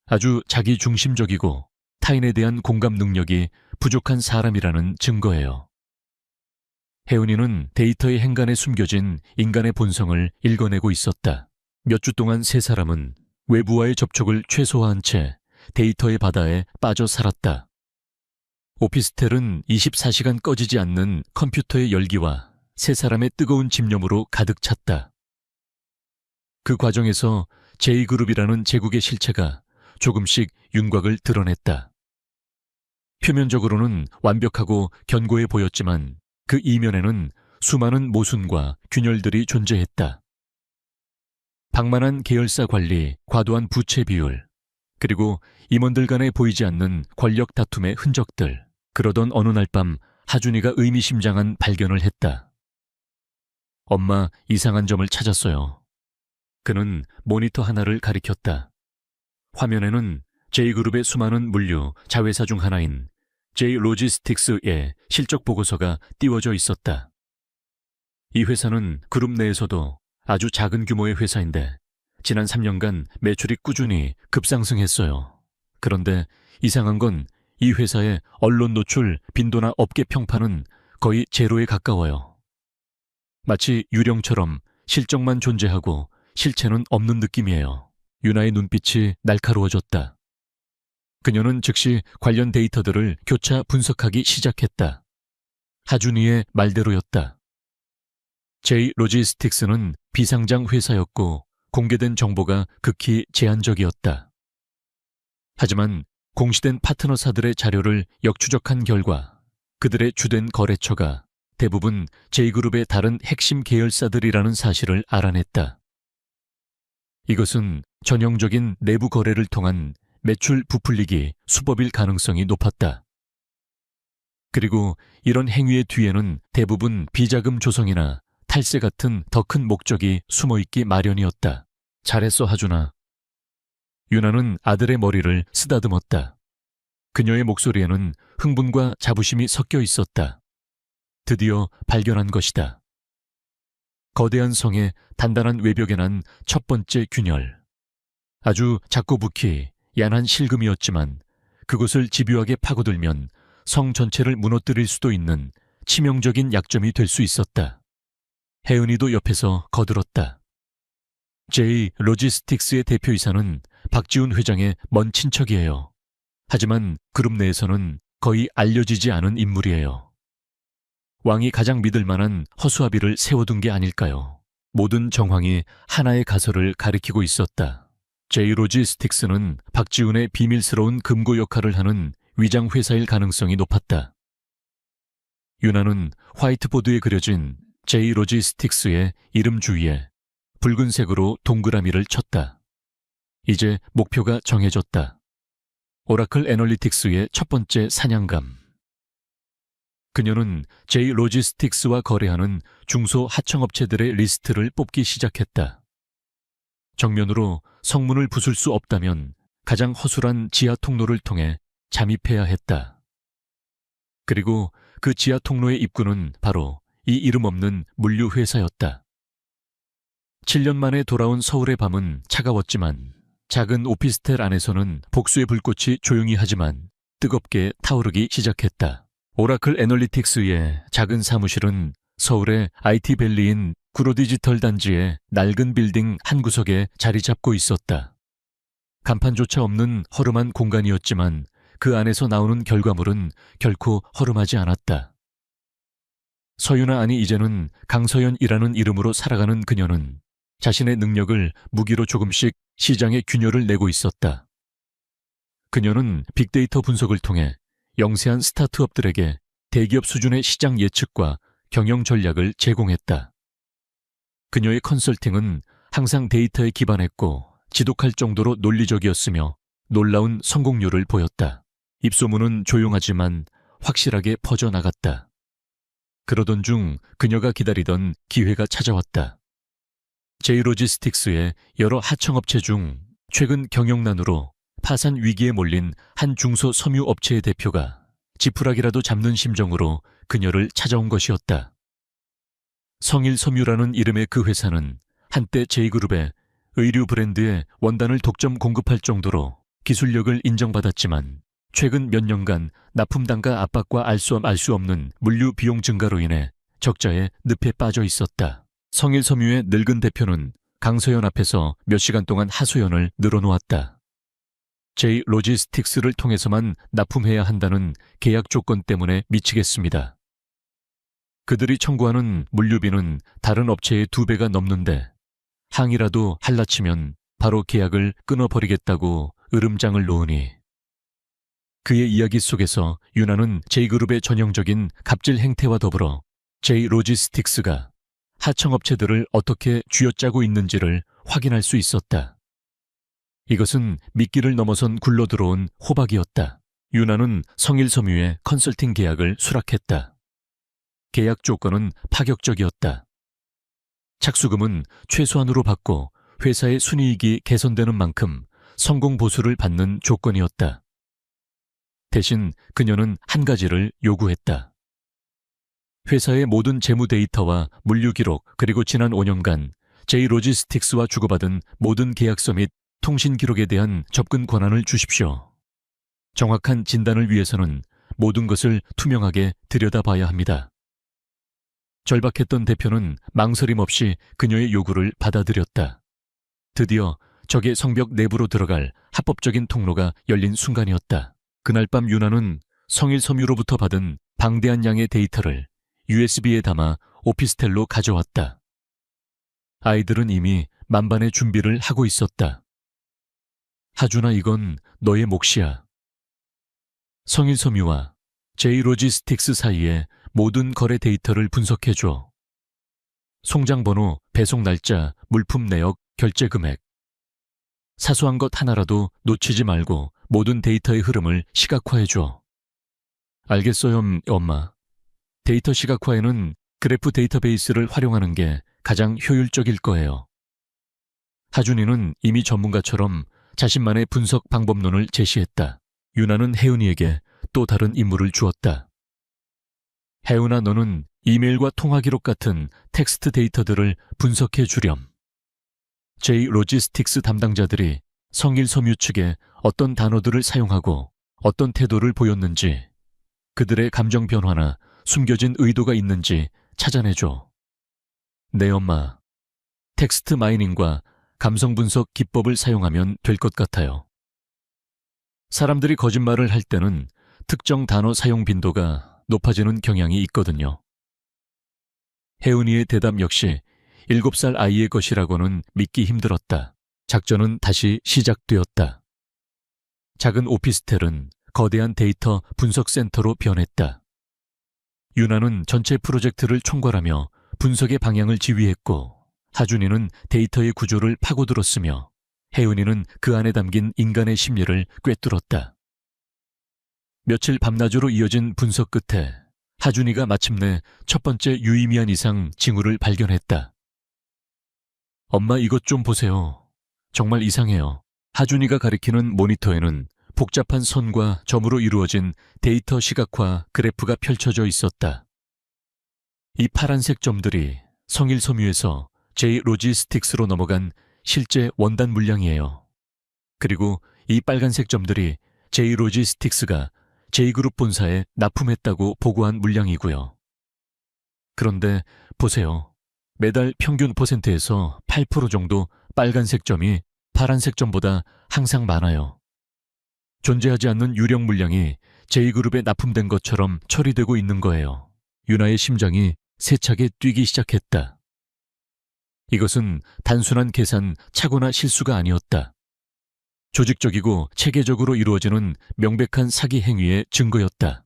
아주 자기중심적이고 타인에 대한 공감 능력이 부족한 사람이라는 증거예요. 혜은이는 데이터의 행간에 숨겨진 인간의 본성을 읽어내고 있었다. 몇 주 동안 세 사람은 외부와의 접촉을 최소화한 채 데이터의 바다에 빠져 살았다. 오피스텔은 24시간 꺼지지 않는 컴퓨터의 열기와 세 사람의 뜨거운 집념으로 가득 찼다. 그 과정에서 J그룹이라는 제국의 실체가 조금씩 윤곽을 드러냈다. 표면적으로는 완벽하고 견고해 보였지만 그 이면에는 수많은 모순과 균열들이 존재했다. 방만한 계열사 관리, 과도한 부채 비율, 그리고 임원들 간에 보이지 않는 권력 다툼의 흔적들. 그러던 어느 날 밤 하준이가 의미심장한 발견을 했다. 엄마, 이상한 점을 찾았어요. 그는 모니터 하나를 가리켰다. 화면에는 J그룹의 수많은 물류, 자회사 중 하나인 J로지스틱스의 실적 보고서가 띄워져 있었다. 이 회사는 그룹 내에서도 아주 작은 규모의 회사인데 지난 3년간 매출이 꾸준히 급상승했어요. 그런데 이상한 건 이 회사의 언론 노출, 빈도나 업계 평판은 거의 제로에 가까워요. 마치 유령처럼 실적만 존재하고 실체는 없는 느낌이에요. 유나의 눈빛이 날카로워졌다. 그녀는 즉시 관련 데이터들을 교차 분석하기 시작했다. 하준이의 말대로였다. J로지스틱스는 비상장 회사였고 공개된 정보가 극히 제한적이었다. 하지만 공시된 파트너사들의 자료를 역추적한 결과 그들의 주된 거래처가 대부분 J그룹의 다른 핵심 계열사들이라는 사실을 알아냈다. 이것은 전형적인 내부 거래를 통한 매출 부풀리기 수법일 가능성이 높았다. 그리고 이런 행위의 뒤에는 대부분 비자금 조성이나 탈세 같은 더 큰 목적이 숨어있기 마련이었다. 잘했어, 하준아. 유나는 아들의 머리를 쓰다듬었다. 그녀의 목소리에는 흥분과 자부심이 섞여 있었다. 드디어 발견한 것이다. 거대한 성의 단단한 외벽에 난 첫 번째 균열. 아주 작고 부키, 얀한 실금이었지만 그것을 집요하게 파고들면 성 전체를 무너뜨릴 수도 있는 치명적인 약점이 될 수 있었다. 혜은이도 옆에서 거들었다. J로지스틱스의 대표이사는 박지훈 회장의 먼 친척이에요. 하지만 그룹 내에서는 거의 알려지지 않은 인물이에요. 왕이 가장 믿을 만한 허수아비를 세워둔 게 아닐까요? 모든 정황이 하나의 가설을 가리키고 있었다. 제이 로지스틱스는 박지훈의 비밀스러운 금고 역할을 하는 위장 회사일 가능성이 높았다. 윤아는 화이트보드에 그려진 제이 로지스틱스의 이름 주위에 붉은색으로 동그라미를 쳤다. 이제 목표가 정해졌다. 오라클 애널리틱스의 첫 번째 사냥감. 그녀는 제이 로지스틱스와 거래하는 중소 하청업체들의 리스트를 뽑기 시작했다. 정면으로 성문을 부술 수 없다면 가장 허술한 지하 통로를 통해 잠입해야 했다. 그리고 그 지하 통로의 입구는 바로 이 이름 없는 물류회사였다. 7년 만에 돌아온 서울의 밤은 차가웠지만 작은 오피스텔 안에서는 복수의 불꽃이 조용히 하지만 뜨겁게 타오르기 시작했다. 오라클 애널리틱스의 작은 사무실은 서울의 IT밸리인 구로디지털 단지의 낡은 빌딩 한 구석에 자리 잡고 있었다. 간판조차 없는 허름한 공간이었지만 그 안에서 나오는 결과물은 결코 허름하지 않았다. 서윤아 아니 이제는 강서연이라는 이름으로 살아가는 그녀는 자신의 능력을 무기로 조금씩 시장에 균열을 내고 있었다. 그녀는 빅데이터 분석을 통해 영세한 스타트업들에게 대기업 수준의 시장 예측과 경영 전략을 제공했다. 그녀의 컨설팅은 항상 데이터에 기반했고 지독할 정도로 논리적이었으며 놀라운 성공률을 보였다. 입소문은 조용하지만 확실하게 퍼져나갔다. 그러던 중 그녀가 기다리던 기회가 찾아왔다. 제이 로지스틱스의 여러 하청업체 중 최근 경영난으로 파산 위기에 몰린 한 중소 섬유 업체의 대표가 지푸라기라도 잡는 심정으로 그녀를 찾아온 것이었다. 성일섬유라는 이름의 그 회사는 한때 제이그룹의 의류 브랜드에 원단을 독점 공급할 정도로 기술력을 인정받았지만 최근 몇 년간 납품 단가 압박과 알 수 없는 물류 비용 증가로 인해 적자에 늪에 빠져 있었다. 성일섬유의 늙은 대표는 강서연 앞에서 몇 시간 동안 하소연을 늘어놓았다. 제이 로지스틱스를 통해서만 납품해야 한다는 계약 조건 때문에 미치겠습니다. 그들이 청구하는 물류비는 다른 업체의 2배가 넘는데 항이라도 할라치면 바로 계약을 끊어버리겠다고 으름장을 놓으니 그의 이야기 속에서 윤아는 제이그룹의 전형적인 갑질 행태와 더불어 제이 로지스틱스가 하청업체들을 어떻게 쥐어짜고 있는지를 확인할 수 있었다. 이것은 미끼를 넘어선 굴러들어온 호박이었다. 윤아는 성일섬유의 컨설팅 계약을 수락했다. 계약 조건은 파격적이었다. 착수금은 최소한으로 받고 회사의 순이익이 개선되는 만큼 성공 보수를 받는 조건이었다. 대신 그녀는 한 가지를 요구했다. 회사의 모든 재무 데이터와 물류 기록 그리고 지난 5년간 제이 로지스틱스와 주고받은 모든 계약서 및 통신 기록에 대한 접근 권한을 주십시오. 정확한 진단을 위해서는 모든 것을 투명하게 들여다봐야 합니다. 절박했던 대표는 망설임 없이 그녀의 요구를 받아들였다. 드디어 적의 성벽 내부로 들어갈 합법적인 통로가 열린 순간이었다. 그날 밤 윤아는 성일섬유로부터 받은 방대한 양의 데이터를 USB에 담아 오피스텔로 가져왔다. 아이들은 이미 만반의 준비를 하고 있었다. 하준아, 이건 너의 몫이야. 성일섬유와 제이 로지스틱스 사이의 모든 거래 데이터를 분석해줘. 송장번호, 배송 날짜, 물품 내역, 결제 금액. 사소한 것 하나라도 놓치지 말고 모든 데이터의 흐름을 시각화해줘. 알겠어요, 엄마. 데이터 시각화에는 그래프 데이터베이스를 활용하는 게 가장 효율적일 거예요. 하준이는 이미 전문가처럼 자신만의 분석 방법론을 제시했다. 윤아는 혜은이에게 또 다른 임무를 주었다. 혜은아, 너는 이메일과 통화 기록 같은 텍스트 데이터들을 분석해 주렴. 제이 로지스틱스 담당자들이 성일섬유 측에 어떤 단어들을 사용하고 어떤 태도를 보였는지, 그들의 감정 변화나 숨겨진 의도가 있는지 찾아내줘. 네, 엄마. 텍스트 마이닝과 감성 분석 기법을 사용하면 될 것 같아요. 사람들이 거짓말을 할 때는 특정 단어 사용 빈도가 높아지는 경향이 있거든요. 혜은이의 대답 역시 7살 아이의 것이라고는 믿기 힘들었다. 작전은 다시 시작되었다. 작은 오피스텔은 거대한 데이터 분석 센터로 변했다. 유나는 전체 프로젝트를 총괄하며 분석의 방향을 지휘했고, 하준이는 데이터의 구조를 파고들었으며 혜은이는 그 안에 담긴 인간의 심리를 꿰뚫었다. 며칠 밤낮으로 이어진 분석 끝에 하준이가 마침내 첫 번째 유의미한 이상 징후를 발견했다. 엄마, 이것 좀 보세요. 정말 이상해요. 하준이가 가리키는 모니터에는 복잡한 선과 점으로 이루어진 데이터 시각화 그래프가 펼쳐져 있었다. 이 파란색 점들이 성일섬유에서 J-로지스틱스로 넘어간 실제 원단 물량이에요. 그리고 이 빨간색 점들이 J-로지스틱스가 J그룹 본사에 납품했다고 보고한 물량이고요. 그런데 보세요. 매달 평균 퍼센트에서 8% 정도 빨간색 점이 파란색 점보다 항상 많아요. 존재하지 않는 유령 물량이 J그룹에 납품된 것처럼 처리되고 있는 거예요. 유나의 심장이 세차게 뛰기 시작했다. 이것은 단순한 계산, 착오나 실수가 아니었다. 조직적이고 체계적으로 이루어지는 명백한 사기 행위의 증거였다.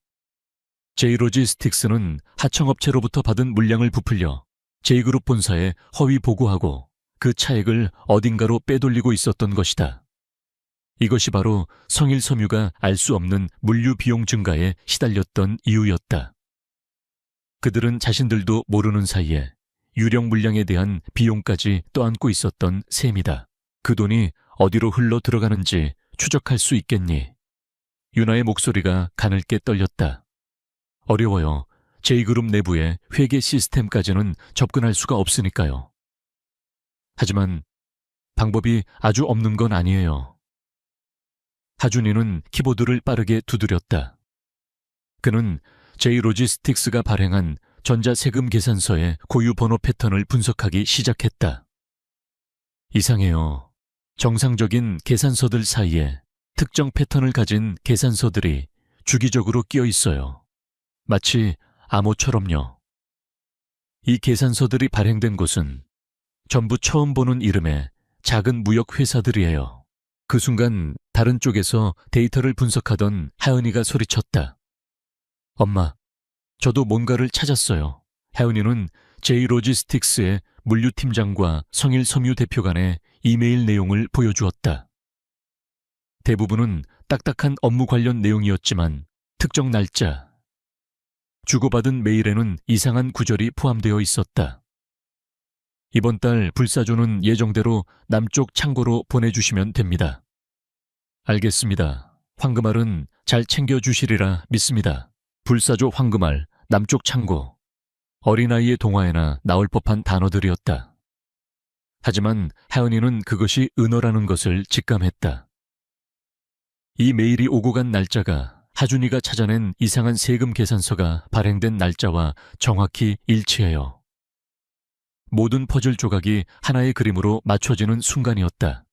J-로지스틱스는 하청업체로부터 받은 물량을 부풀려 J그룹 본사에 허위 보고하고 그 차액을 어딘가로 빼돌리고 있었던 것이다. 이것이 바로 성일섬유가 알 수 없는 물류 비용 증가에 시달렸던 이유였다. 그들은 자신들도 모르는 사이에 유령 물량에 대한 비용까지 떠안고 있었던 셈이다. 그 돈이 어디로 흘러 들어가는지 추적할 수 있겠니? 유나의 목소리가 가늘게 떨렸다. 어려워요. J그룹 내부의 회계 시스템까지는 접근할 수가 없으니까요. 하지만 방법이 아주 없는 건 아니에요. 하준이는 키보드를 빠르게 두드렸다. 그는 J-로지스틱스가 발행한 전자세금 계산서의 고유 번호 패턴을 분석하기 시작했다. 이상해요. 정상적인 계산서들 사이에 특정 패턴을 가진 계산서들이 주기적으로 끼어 있어요. 마치 암호처럼요. 이 계산서들이 발행된 곳은 전부 처음 보는 이름의 작은 무역 회사들이에요. 그 순간 다른 쪽에서 데이터를 분석하던 하은이가 소리쳤다. 엄마, 저도 뭔가를 찾았어요. 하은이는 J-로지스틱스의 물류팀장과 성일섬유 대표 간의 이메일 내용을 보여주었다. 대부분은 딱딱한 업무 관련 내용이었지만 특정 날짜, 주고받은 메일에는 이상한 구절이 포함되어 있었다. 이번 달 불사조는 예정대로 남쪽 창고로 보내주시면 됩니다. 알겠습니다. 황금알은 잘 챙겨주시리라 믿습니다. 불사조 황금알, 남쪽 창고. 어린아이의 동화에나 나올 법한 단어들이었다. 하지만 하은이는 그것이 은어라는 것을 직감했다. 이 메일이 오고 간 날짜가 하준이가 찾아낸 이상한 세금 계산서가 발행된 날짜와 정확히 일치해요. 모든 퍼즐 조각이 하나의 그림으로 맞춰지는 순간이었다.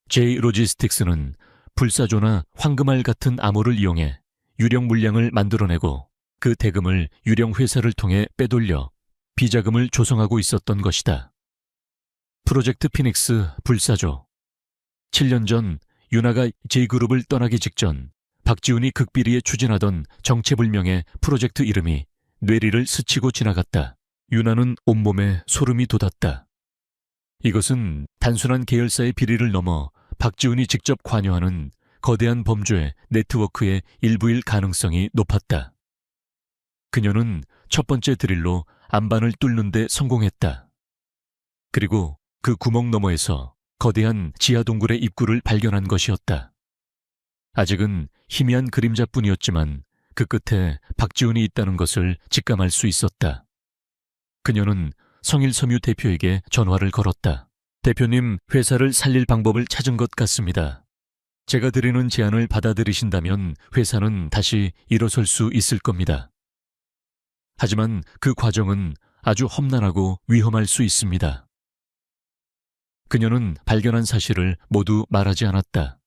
J-로지스틱스는 불사조나 황금알 같은 암호를 이용해 유령 물량을 만들어내고 그 대금을 유령 회사를 통해 빼돌려 비자금을 조성하고 있었던 것이다. 프로젝트 피닉스 불사조. 7년 전 유나가 J그룹을 떠나기 직전 박지훈이 극비리에 추진하던 정체불명의 프로젝트 이름이 뇌리를 스치고 지나갔다. 유나는 온몸에 소름이 돋았다. 이것은 단순한 계열사의 비리를 넘어 박지훈이 직접 관여하는 거대한 범죄 네트워크의 일부일 가능성이 높았다. 그녀는 첫 번째 드릴로 안반을 뚫는 데 성공했다. 그리고 그 구멍 너머에서 거대한 지하 동굴의 입구를 발견한 것이었다. 아직은 희미한 그림자뿐이었지만 그 끝에 박지훈이 있다는 것을 직감할 수 있었다. 그녀는 성일섬유 대표에게 전화를 걸었다. 대표님, 회사를 살릴 방법을 찾은 것 같습니다. 제가 드리는 제안을 받아들이신다면 회사는 다시 일어설 수 있을 겁니다. 하지만 그 과정은 아주 험난하고 위험할 수 있습니다. 그녀는 발견한 사실을 모두 말하지 않았다.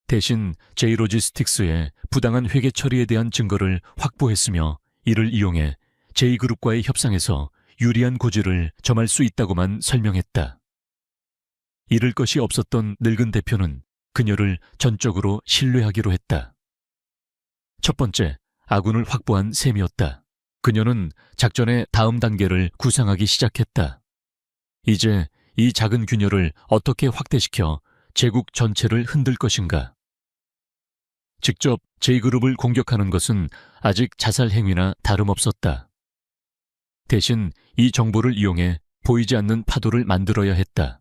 대신 J로지스틱스의 부당한 회계 처리에 대한 증거를 확보했으며 이를 이용해 J그룹과의 협상에서 유리한 고지를 점할 수 있다고만 설명했다. 잃을 것이 없었던 늙은 대표는 그녀를 전적으로 신뢰하기로 했다. 첫 번째, 아군을 확보한 셈이었다. 그녀는 작전의 다음 단계를 구상하기 시작했다. 이제 이 작은 균열을 어떻게 확대시켜 제국 전체를 흔들 것인가? 직접 J그룹을 공격하는 것은 아직 자살 행위나 다름없었다. 대신 이 정보를 이용해 보이지 않는 파도를 만들어야 했다.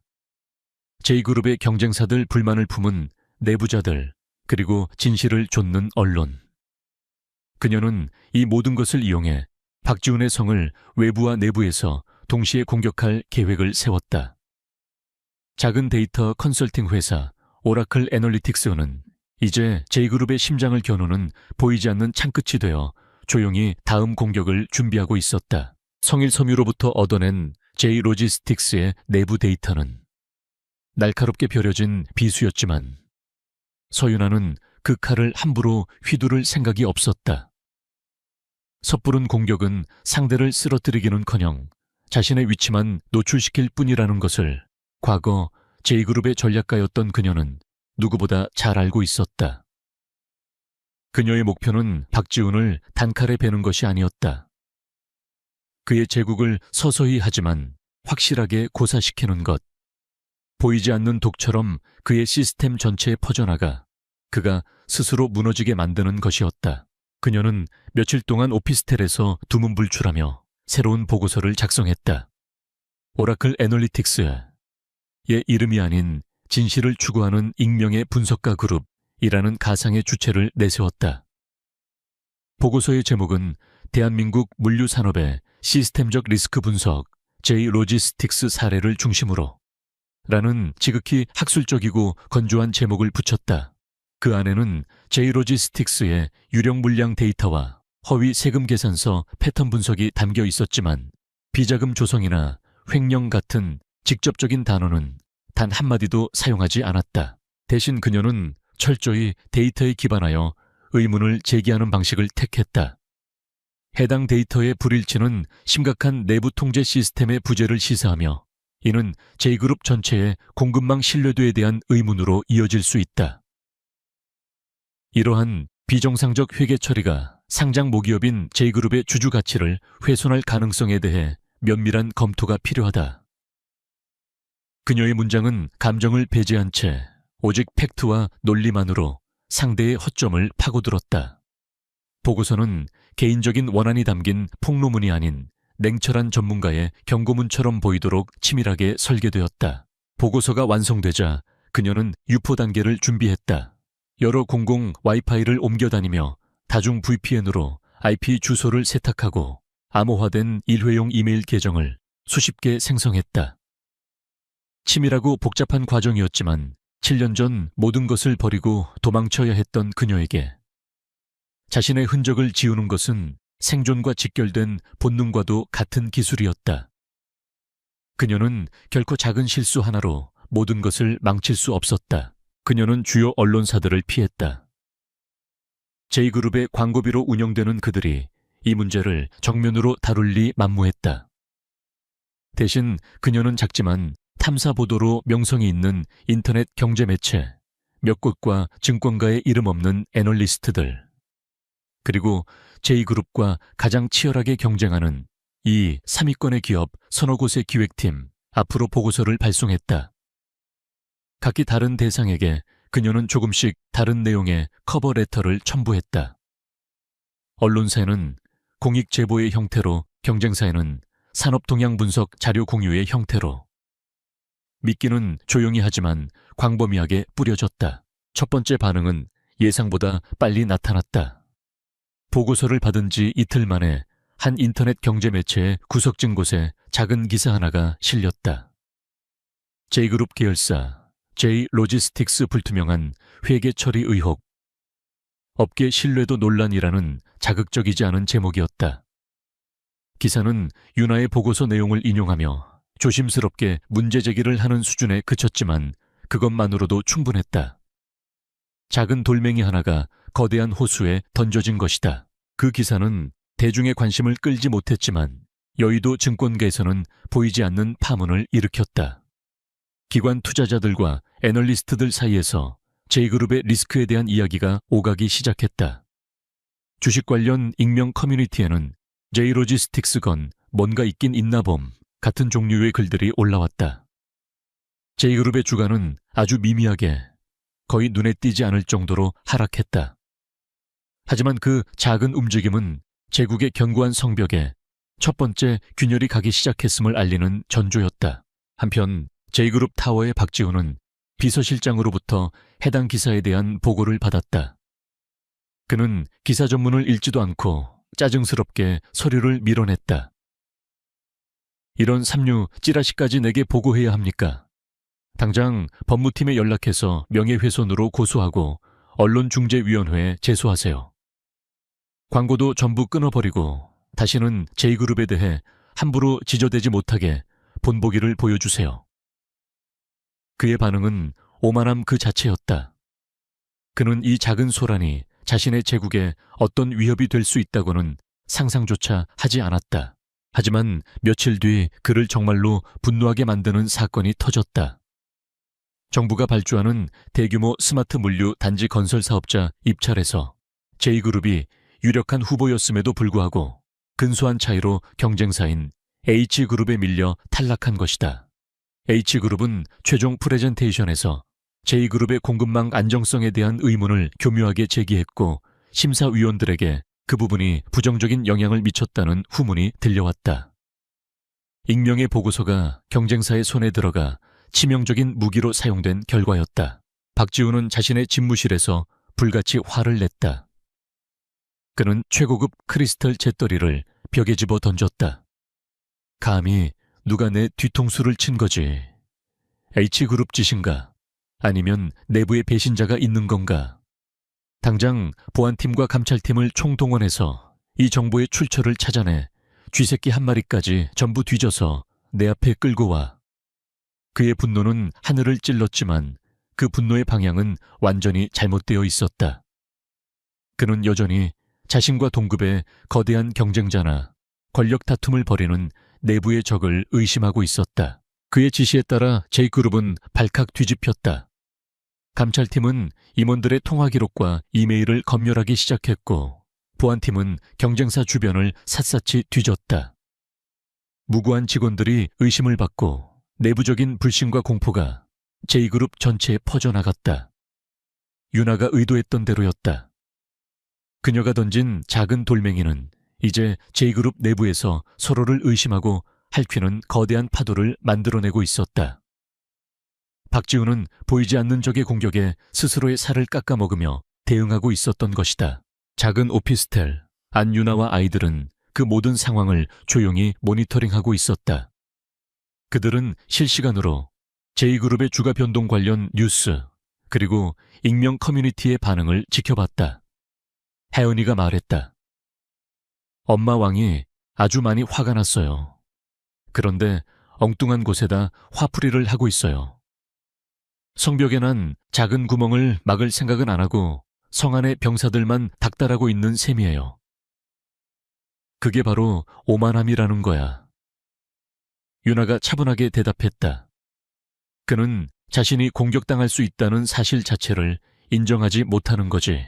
J그룹의 경쟁사들 불만을 품은 내부자들, 그리고 진실을 좇는 언론. 그녀는 이 모든 것을 이용해 박지훈의 성을 외부와 내부에서 동시에 공격할 계획을 세웠다. 작은 데이터 컨설팅 회사 오라클 애널리틱스는 이제 J그룹의 심장을 겨누는 보이지 않는 창끝이 되어 조용히 다음 공격을 준비하고 있었다. 성일섬유로부터 얻어낸 J로지스틱스의 내부 데이터는 날카롭게 벼려진 비수였지만 서윤아는 그 칼을 함부로 휘두를 생각이 없었다. 섣부른 공격은 상대를 쓰러뜨리기는커녕 자신의 위치만 노출시킬 뿐이라는 것을 과거 J그룹의 전략가였던 그녀는 누구보다 잘 알고 있었다. 그녀의 목표는 박지훈을 단칼에 베는 것이 아니었다. 그의 제국을 서서히 하지만 확실하게 고사시키는 것. 보이지 않는 독처럼 그의 시스템 전체에 퍼져나가 그가 스스로 무너지게 만드는 것이었다. 그녀는 며칠 동안 오피스텔에서 두문불출하며 새로운 보고서를 작성했다. 오라클 애널리틱스의 이름이 아닌 진실을 추구하는 익명의 분석가 그룹이라는 가상의 주체를 내세웠다. 보고서의 제목은 대한민국 물류산업의 시스템적 리스크 분석 J로지스틱스 사례를 중심으로 라는 지극히 학술적이고 건조한 제목을 붙였다. 그 안에는 J로지스틱스의 유령 물량 데이터와 허위 세금 계산서 패턴 분석이 담겨 있었지만 비자금 조성이나 횡령 같은 직접적인 단어는 단 한마디도 사용하지 않았다. 대신 그녀는 철저히 데이터에 기반하여 의문을 제기하는 방식을 택했다. 해당 데이터의 불일치는 심각한 내부 통제 시스템의 부재를 시사하며 이는 J그룹 전체의 공급망 신뢰도에 대한 의문으로 이어질 수 있다. 이러한 비정상적 회계 처리가 상장 모기업인 J그룹의 주주 가치를 훼손할 가능성에 대해 면밀한 검토가 필요하다. 그녀의 문장은 감정을 배제한 채 오직 팩트와 논리만으로 상대의 허점을 파고들었다. 보고서는 개인적인 원한이 담긴 폭로문이 아닌 냉철한 전문가의 경고문처럼 보이도록 치밀하게 설계되었다. 보고서가 완성되자 그녀는 유포 단계를 준비했다. 여러 공공 와이파이를 옮겨다니며 다중 VPN으로 IP 주소를 세탁하고 암호화된 일회용 이메일 계정을 수십 개 생성했다. 치밀하고 복잡한 과정이었지만 7년 전 모든 것을 버리고 도망쳐야 했던 그녀에게 자신의 흔적을 지우는 것은 생존과 직결된 본능과도 같은 기술이었다. 그녀는 결코 작은 실수 하나로 모든 것을 망칠 수 없었다. 그녀는 주요 언론사들을 피했다. J그룹의 광고비로 운영되는 그들이 이 문제를 정면으로 다룰 리 만무했다. 대신 그녀는 작지만 탐사 보도로 명성이 있는 인터넷 경제 매체, 몇 곳과 증권가의 이름 없는 애널리스트들, 그리고 J그룹과 가장 치열하게 경쟁하는 이 3위권의 기업 서너 곳의 기획팀 앞으로 보고서를 발송했다. 각기 다른 대상에게 그녀는 조금씩 다른 내용의 커버 레터를 첨부했다. 언론사에는 공익 제보의 형태로, 경쟁사에는 산업 동향 분석 자료 공유의 형태로. 미끼는 조용히 하지만 광범위하게 뿌려졌다. 첫 번째 반응은 예상보다 빨리 나타났다. 보고서를 받은 지 이틀 만에 한 인터넷 경제 매체의 구석진 곳에 작은 기사 하나가 실렸다. J그룹 계열사 J로지스틱스 불투명한 회계 처리 의혹. 업계 신뢰도 논란이라는 자극적이지 않은 제목이었다. 기사는 윤하의 보고서 내용을 인용하며 조심스럽게 문제 제기를 하는 수준에 그쳤지만 그것만으로도 충분했다. 작은 돌멩이 하나가 거대한 호수에 던져진 것이다. 그 기사는 대중의 관심을 끌지 못했지만 여의도 증권계에서는 보이지 않는 파문을 일으켰다. 기관 투자자들과 애널리스트들 사이에서 J그룹의 리스크에 대한 이야기가 오가기 시작했다. 주식 관련 익명 커뮤니티에는 J로지스틱스건 뭔가 있긴 있나 봄 같은 종류의 글들이 올라왔다. J그룹의 주가는 아주 미미하게 거의 눈에 띄지 않을 정도로 하락했다. 하지만 그 작은 움직임은 제국의 견고한 성벽에 첫 번째 균열이 가기 시작했음을 알리는 전조였다. 한편 J그룹 타워의 박지훈은 비서실장으로부터 해당 기사에 대한 보고를 받았다. 그는 기사 전문을 읽지도 않고 짜증스럽게 서류를 밀어냈다. 이런 삼류 찌라시까지 내게 보고해야 합니까? 당장 법무팀에 연락해서 명예훼손으로 고소하고 언론중재위원회에 제소하세요. 광고도 전부 끊어버리고 다시는 J그룹에 대해 함부로 지저대지 못하게 본보기를 보여주세요. 그의 반응은 오만함 그 자체였다. 그는 이 작은 소란이 자신의 제국에 어떤 위협이 될 수 있다고는 상상조차 하지 않았다. 하지만 며칠 뒤 그를 정말로 분노하게 만드는 사건이 터졌다. 정부가 발주하는 대규모 스마트 물류 단지 건설 사업자 입찰에서 J그룹이 유력한 후보였음에도 불구하고 근소한 차이로 경쟁사인 H그룹에 밀려 탈락한 것이다. H그룹은 최종 프레젠테이션에서 J그룹의 공급망 안정성에 대한 의문을 교묘하게 제기했고 심사위원들에게 그 부분이 부정적인 영향을 미쳤다는 후문이 들려왔다. 익명의 보고서가 경쟁사의 손에 들어가 치명적인 무기로 사용된 결과였다. 박지훈은 자신의 집무실에서 불같이 화를 냈다. 그는 최고급 크리스탈 잿더리를 벽에 집어 던졌다. 감히 누가 내 뒤통수를 친 거지. H그룹 짓인가? 아니면 내부에 배신자가 있는 건가? 당장 보안팀과 감찰팀을 총동원해서 이 정보의 출처를 찾아내 쥐새끼 한 마리까지 전부 뒤져서 내 앞에 끌고 와. 그의 분노는 하늘을 찔렀지만 그 분노의 방향은 완전히 잘못되어 있었다. 그는 여전히 자신과 동급의 거대한 경쟁자나 권력 다툼을 벌이는 내부의 적을 의심하고 있었다. 그의 지시에 따라 J그룹은 발칵 뒤집혔다. 감찰팀은 임원들의 통화 기록과 이메일을 검열하기 시작했고 보안팀은 경쟁사 주변을 샅샅이 뒤졌다. 무고한 직원들이 의심을 받고 내부적인 불신과 공포가 J그룹 전체에 퍼져나갔다. 윤아가 의도했던 대로였다. 그녀가 던진 작은 돌멩이는 이제 J그룹 내부에서 서로를 의심하고 핥히는 거대한 파도를 만들어내고 있었다. 박지훈은 보이지 않는 적의 공격에 스스로의 살을 깎아먹으며 대응하고 있었던 것이다. 작은 오피스텔, 안윤아와 아이들은 그 모든 상황을 조용히 모니터링하고 있었다. 그들은 실시간으로 J그룹의 주가 변동 관련 뉴스, 그리고 익명 커뮤니티의 반응을 지켜봤다. 혜연이가 말했다. 엄마 왕이 아주 많이 화가 났어요. 그런데 엉뚱한 곳에다 화풀이를 하고 있어요. 성벽에 난 작은 구멍을 막을 생각은 안 하고 성 안의 병사들만 닥달하고 있는 셈이에요. 그게 바로 오만함이라는 거야. 윤아가 차분하게 대답했다. 그는 자신이 공격당할 수 있다는 사실 자체를 인정하지 못하는 거지.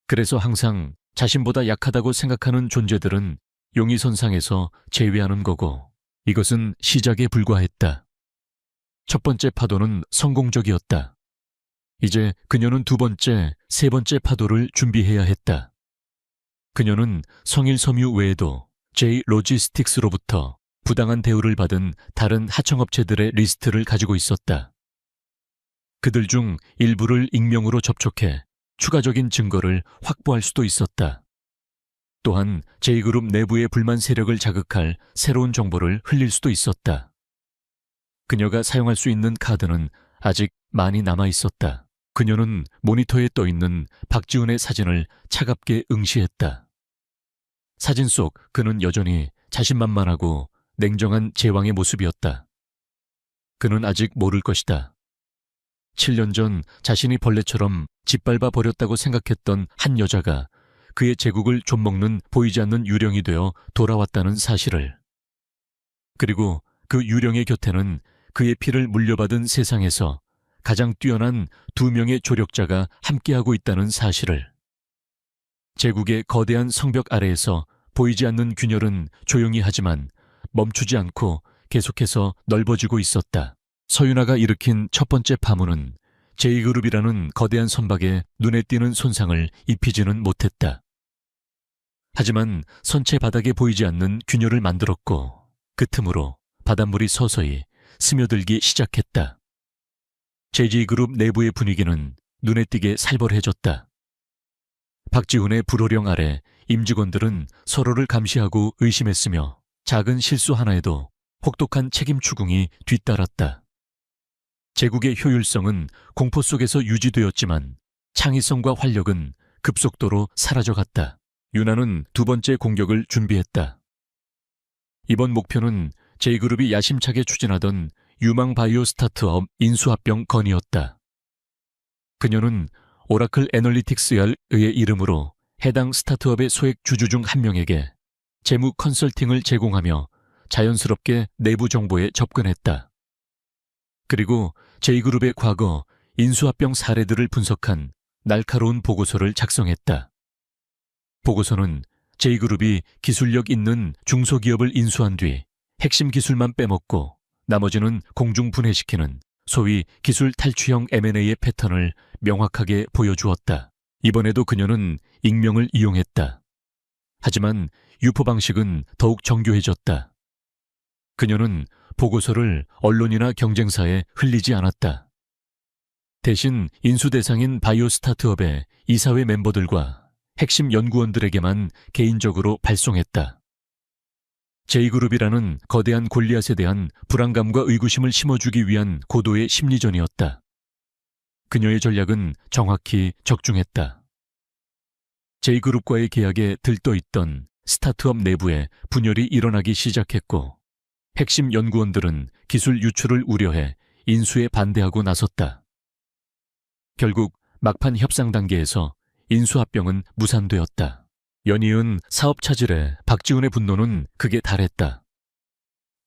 그래서 항상 자신보다 약하다고 생각하는 존재들은 용의선상에서 제외하는 거고, 이것은 시작에 불과했다. 첫 번째 파도는 성공적이었다. 이제 그녀는 두 번째, 세 번째 파도를 준비해야 했다. 그녀는 성일섬유 외에도 J로지스틱스로부터 부당한 대우를 받은 다른 하청업체들의 리스트를 가지고 있었다. 그들 중 일부를 익명으로 접촉해 추가적인 증거를 확보할 수도 있었다. 또한 J그룹 내부의 불만 세력을 자극할 새로운 정보를 흘릴 수도 있었다. 그녀가 사용할 수 있는 카드는 아직 많이 남아 있었다. 그녀는 모니터에 떠있는 박지훈의 사진을 차갑게 응시했다. 사진 속 그는 여전히 자신만만하고 냉정한 제왕의 모습이었다. 그는 아직 모를 것이다. 7년 전 자신이 벌레처럼 짓밟아 버렸다고 생각했던 한 여자가 그의 제국을 좀먹는 보이지 않는 유령이 되어 돌아왔다는 사실을. 그리고 그 유령의 곁에는 그의 피를 물려받은 세상에서 가장 뛰어난 2명의 조력자가 함께하고 있다는 사실을. 제국의 거대한 성벽 아래에서 보이지 않는 균열은 조용히 하지만 멈추지 않고 계속해서 넓어지고 있었다. 서윤아가 일으킨 첫 번째 파문은 제2그룹이라는 거대한 선박에 눈에 띄는 손상을 입히지는 못했다. 하지만 선체 바닥에 보이지 않는 균열을 만들었고 그 틈으로 바닷물이 서서히 스며들기 시작했다. 제2그룹 내부의 분위기는 눈에 띄게 살벌해졌다. 박지훈의 불호령 아래 임직원들은 서로를 감시하고 의심했으며 작은 실수 하나에도 혹독한 책임 추궁이 뒤따랐다. 제국의 효율성은 공포 속에서 유지되었지만 창의성과 활력은 급속도로 사라져갔다. 윤하는 두 번째 공격을 준비했다. 이번 목표는 제2그룹이 야심차게 추진하던 유망 바이오 스타트업 인수합병 건이었다. 그녀는 오라클 애널리틱스에 의해 이름으로 해당 스타트업의 소액 주주 중 한 명에게 재무 컨설팅을 제공하며 자연스럽게 내부 정보에 접근했다. 그리고 제2그룹의 과거 인수합병 사례들을 분석한 날카로운 보고서를 작성했다. 보고서는 제2그룹이 기술력 있는 중소기업을 인수한 뒤 핵심 기술만 빼먹고 나머지는 공중 분해시키는 소위 기술 탈취형 M&A의 패턴을 명확하게 보여주었다. 이번에도 그녀는 익명을 이용했다. 하지만 유포 방식은 더욱 정교해졌다. 그녀는 보고서를 언론이나 경쟁사에 흘리지 않았다. 대신 인수 대상인 바이오 스타트업의 이사회 멤버들과 핵심 연구원들에게만 개인적으로 발송했다. 제2그룹이라는 거대한 골리앗에 대한 불안감과 의구심을 심어주기 위한 고도의 심리전이었다. 그녀의 전략은 정확히 적중했다. 제2그룹과의 계약에 들떠있던 스타트업 내부에 분열이 일어나기 시작했고 핵심 연구원들은 기술 유출을 우려해 인수에 반대하고 나섰다. 결국 막판 협상 단계에서 인수합병은 무산되었다. 연이은 사업 차질에 박지훈의 분노는 극에 달했다.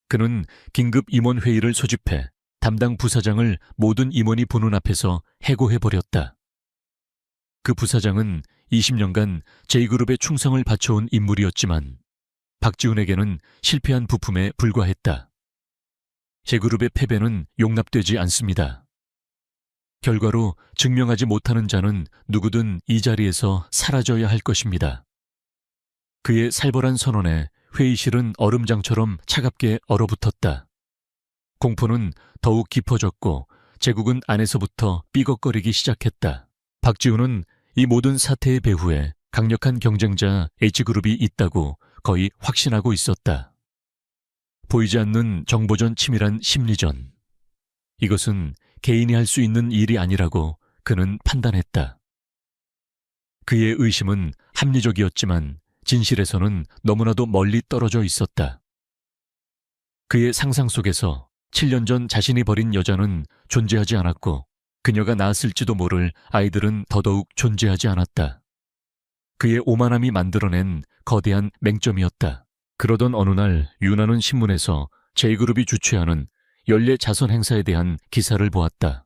그는 긴급 임원회의를 소집해 담당 부사장을 모든 임원이 보는 앞에서 해고해버렸다. 그 부사장은 20년간 제2그룹에 충성을 바쳐온 인물이었지만 박지훈에게는 실패한 부품에 불과했다. 제2그룹의 패배는 용납되지 않습니다. 결과로 증명하지 못하는 자는 누구든 이 자리에서 사라져야 할 것입니다. 그의 살벌한 선언에 회의실은 얼음장처럼 차갑게 얼어붙었다. 공포는 더욱 깊어졌고 제국은 안에서부터 삐걱거리기 시작했다. 박지훈은 이 모든 사태의 배후에 강력한 경쟁자 H그룹이 있다고 거의 확신하고 있었다. 보이지 않는 정보전 치밀한 심리전. 이것은 개인이 할 수 있는 일이 아니라고 그는 판단했다. 그의 의심은 합리적이었지만 진실에서는 너무나도 멀리 떨어져 있었다. 그의 상상 속에서 7년 전 자신이 버린 여자는 존재하지 않았고 그녀가 낳았을지도 모를 아이들은 더더욱 존재하지 않았다. 그의 오만함이 만들어낸 거대한 맹점이었다. 그러던 어느 날 윤하는 신문에서 제2그룹이 주최하는 연례 자선 행사에 대한 기사를 보았다.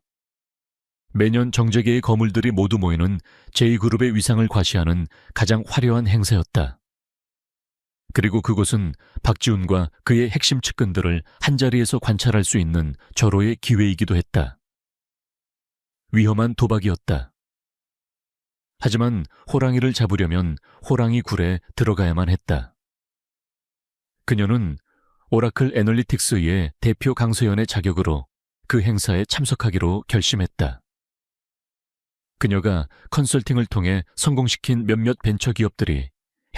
매년 정재계의 거물들이 모두 모이는 제2그룹의 위상을 과시하는 가장 화려한 행사였다. 그리고 그곳은 박지훈과 그의 핵심 측근들을 한자리에서 관찰할 수 있는 절호의 기회이기도 했다. 위험한 도박이었다. 하지만 호랑이를 잡으려면 호랑이 굴에 들어가야만 했다. 그녀는 오라클 애널리틱스의 대표 강서연의 자격으로 그 행사에 참석하기로 결심했다. 그녀가 컨설팅을 통해 성공시킨 몇몇 벤처기업들이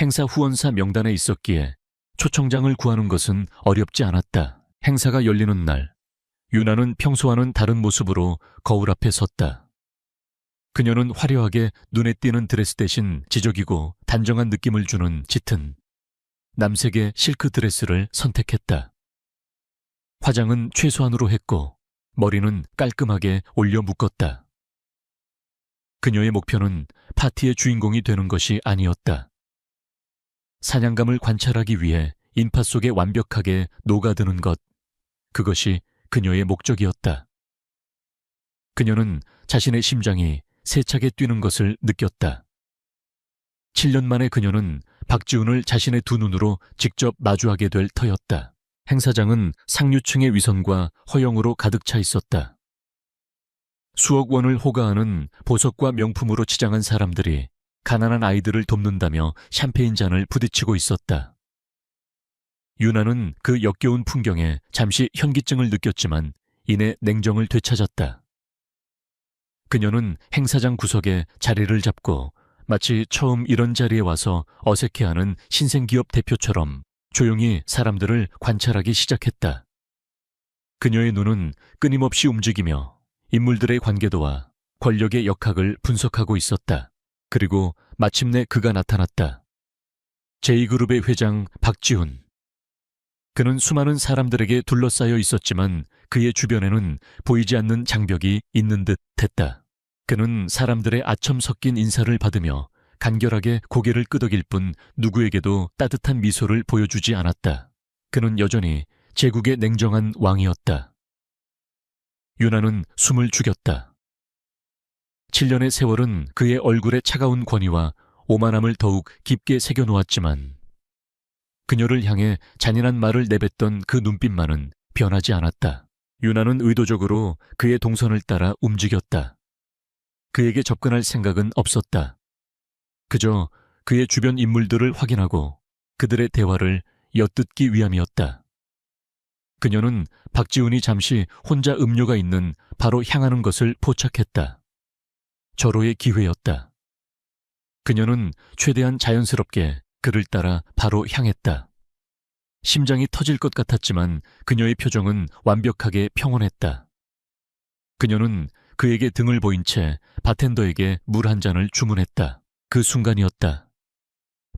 행사 후원사 명단에 있었기에 초청장을 구하는 것은 어렵지 않았다. 행사가 열리는 날, 윤하는 평소와는 다른 모습으로 거울 앞에 섰다. 그녀는 화려하게 눈에 띄는 드레스 대신 지적이고 단정한 느낌을 주는 짙은 남색의 실크 드레스를 선택했다. 화장은 최소한으로 했고 머리는 깔끔하게 올려 묶었다. 그녀의 목표는 파티의 주인공이 되는 것이 아니었다. 사냥감을 관찰하기 위해 인파 속에 완벽하게 녹아드는 것, 그것이 그녀의 목적이었다. 그녀는 자신의 심장이 세차게 뛰는 것을 느꼈다. 7년 만에 그녀는 박지훈을 자신의 두 눈으로 직접 마주하게 될 터였다. 행사장은 상류층의 위선과 허영으로 가득 차 있었다. 수억 원을 호가하는 보석과 명품으로 치장한 사람들이 가난한 아이들을 돕는다며 샴페인 잔을 부딪히고 있었다. 유나는 그 역겨운 풍경에 잠시 현기증을 느꼈지만 이내 냉정을 되찾았다. 그녀는 행사장 구석에 자리를 잡고 마치 처음 이런 자리에 와서 어색해하는 신생기업 대표처럼 조용히 사람들을 관찰하기 시작했다. 그녀의 눈은 끊임없이 움직이며 인물들의 관계도와 권력의 역학을 분석하고 있었다. 그리고 마침내 그가 나타났다. 제2그룹의 회장 박지훈. 그는 수많은 사람들에게 둘러싸여 있었지만 그의 주변에는 보이지 않는 장벽이 있는 듯 했다. 그는 사람들의 아첨 섞인 인사를 받으며 간결하게 고개를 끄덕일 뿐 누구에게도 따뜻한 미소를 보여주지 않았다. 그는 여전히 제국의 냉정한 왕이었다. 유나는 숨을 죽였다. 7년의 세월은 그의 얼굴에 차가운 권위와 오만함을 더욱 깊게 새겨놓았지만 그녀를 향해 잔인한 말을 내뱉던 그 눈빛만은 변하지 않았다. 유나는 의도적으로 그의 동선을 따라 움직였다. 그에게 접근할 생각은 없었다. 그저 그의 주변 인물들을 확인하고 그들의 대화를 엿듣기 위함이었다. 그녀는 박지훈이 잠시 혼자 음료가 있는 바로 향하는 것을 포착했다. 절호의 기회였다. 그녀는 최대한 자연스럽게 그를 따라 바로 향했다. 심장이 터질 것 같았지만 그녀의 표정은 완벽하게 평온했다. 그녀는 그에게 등을 보인 채 바텐더에게 물 한 잔을 주문했다. 그 순간이었다.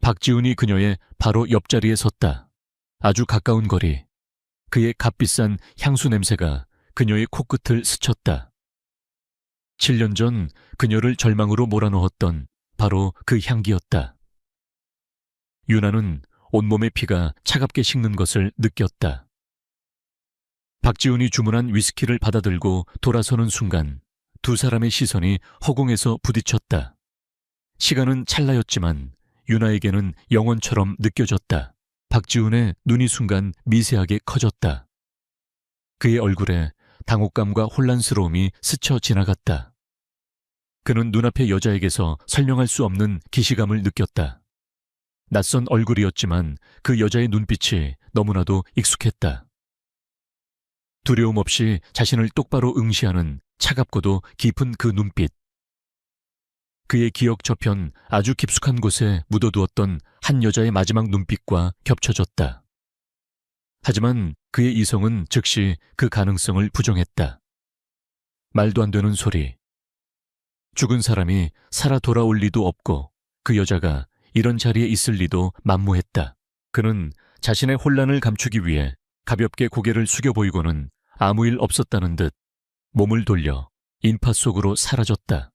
박지훈이 그녀의 바로 옆자리에 섰다. 아주 가까운 거리. 그의 값비싼 향수 냄새가 그녀의 코끝을 스쳤다. 7년 전 그녀를 절망으로 몰아넣었던 바로 그 향기였다. 유나는 온몸의 피가 차갑게 식는 것을 느꼈다. 박지훈이 주문한 위스키를 받아들고 돌아서는 순간 두 사람의 시선이 허공에서 부딪혔다. 시간은 찰나였지만 유나에게는 영원처럼 느껴졌다. 박지훈의 눈이 순간 미세하게 커졌다. 그의 얼굴에 당혹감과 혼란스러움이 스쳐 지나갔다. 그는 눈앞의 여자에게서 설명할 수 없는 기시감을 느꼈다. 낯선 얼굴이었지만 그 여자의 눈빛이 너무나도 익숙했다. 두려움 없이 자신을 똑바로 응시하는 차갑고도 깊은 그 눈빛. 그의 기억 저편 아주 깊숙한 곳에 묻어두었던 한 여자의 마지막 눈빛과 겹쳐졌다. 하지만 그의 이성은 즉시 그 가능성을 부정했다. 말도 안 되는 소리. 죽은 사람이 살아 돌아올 리도 없고 그 여자가 이런 자리에 있을 리도 만무했다. 그는 자신의 혼란을 감추기 위해 가볍게 고개를 숙여 보이고는 아무 일 없었다는 듯 몸을 돌려 인파 속으로 사라졌다.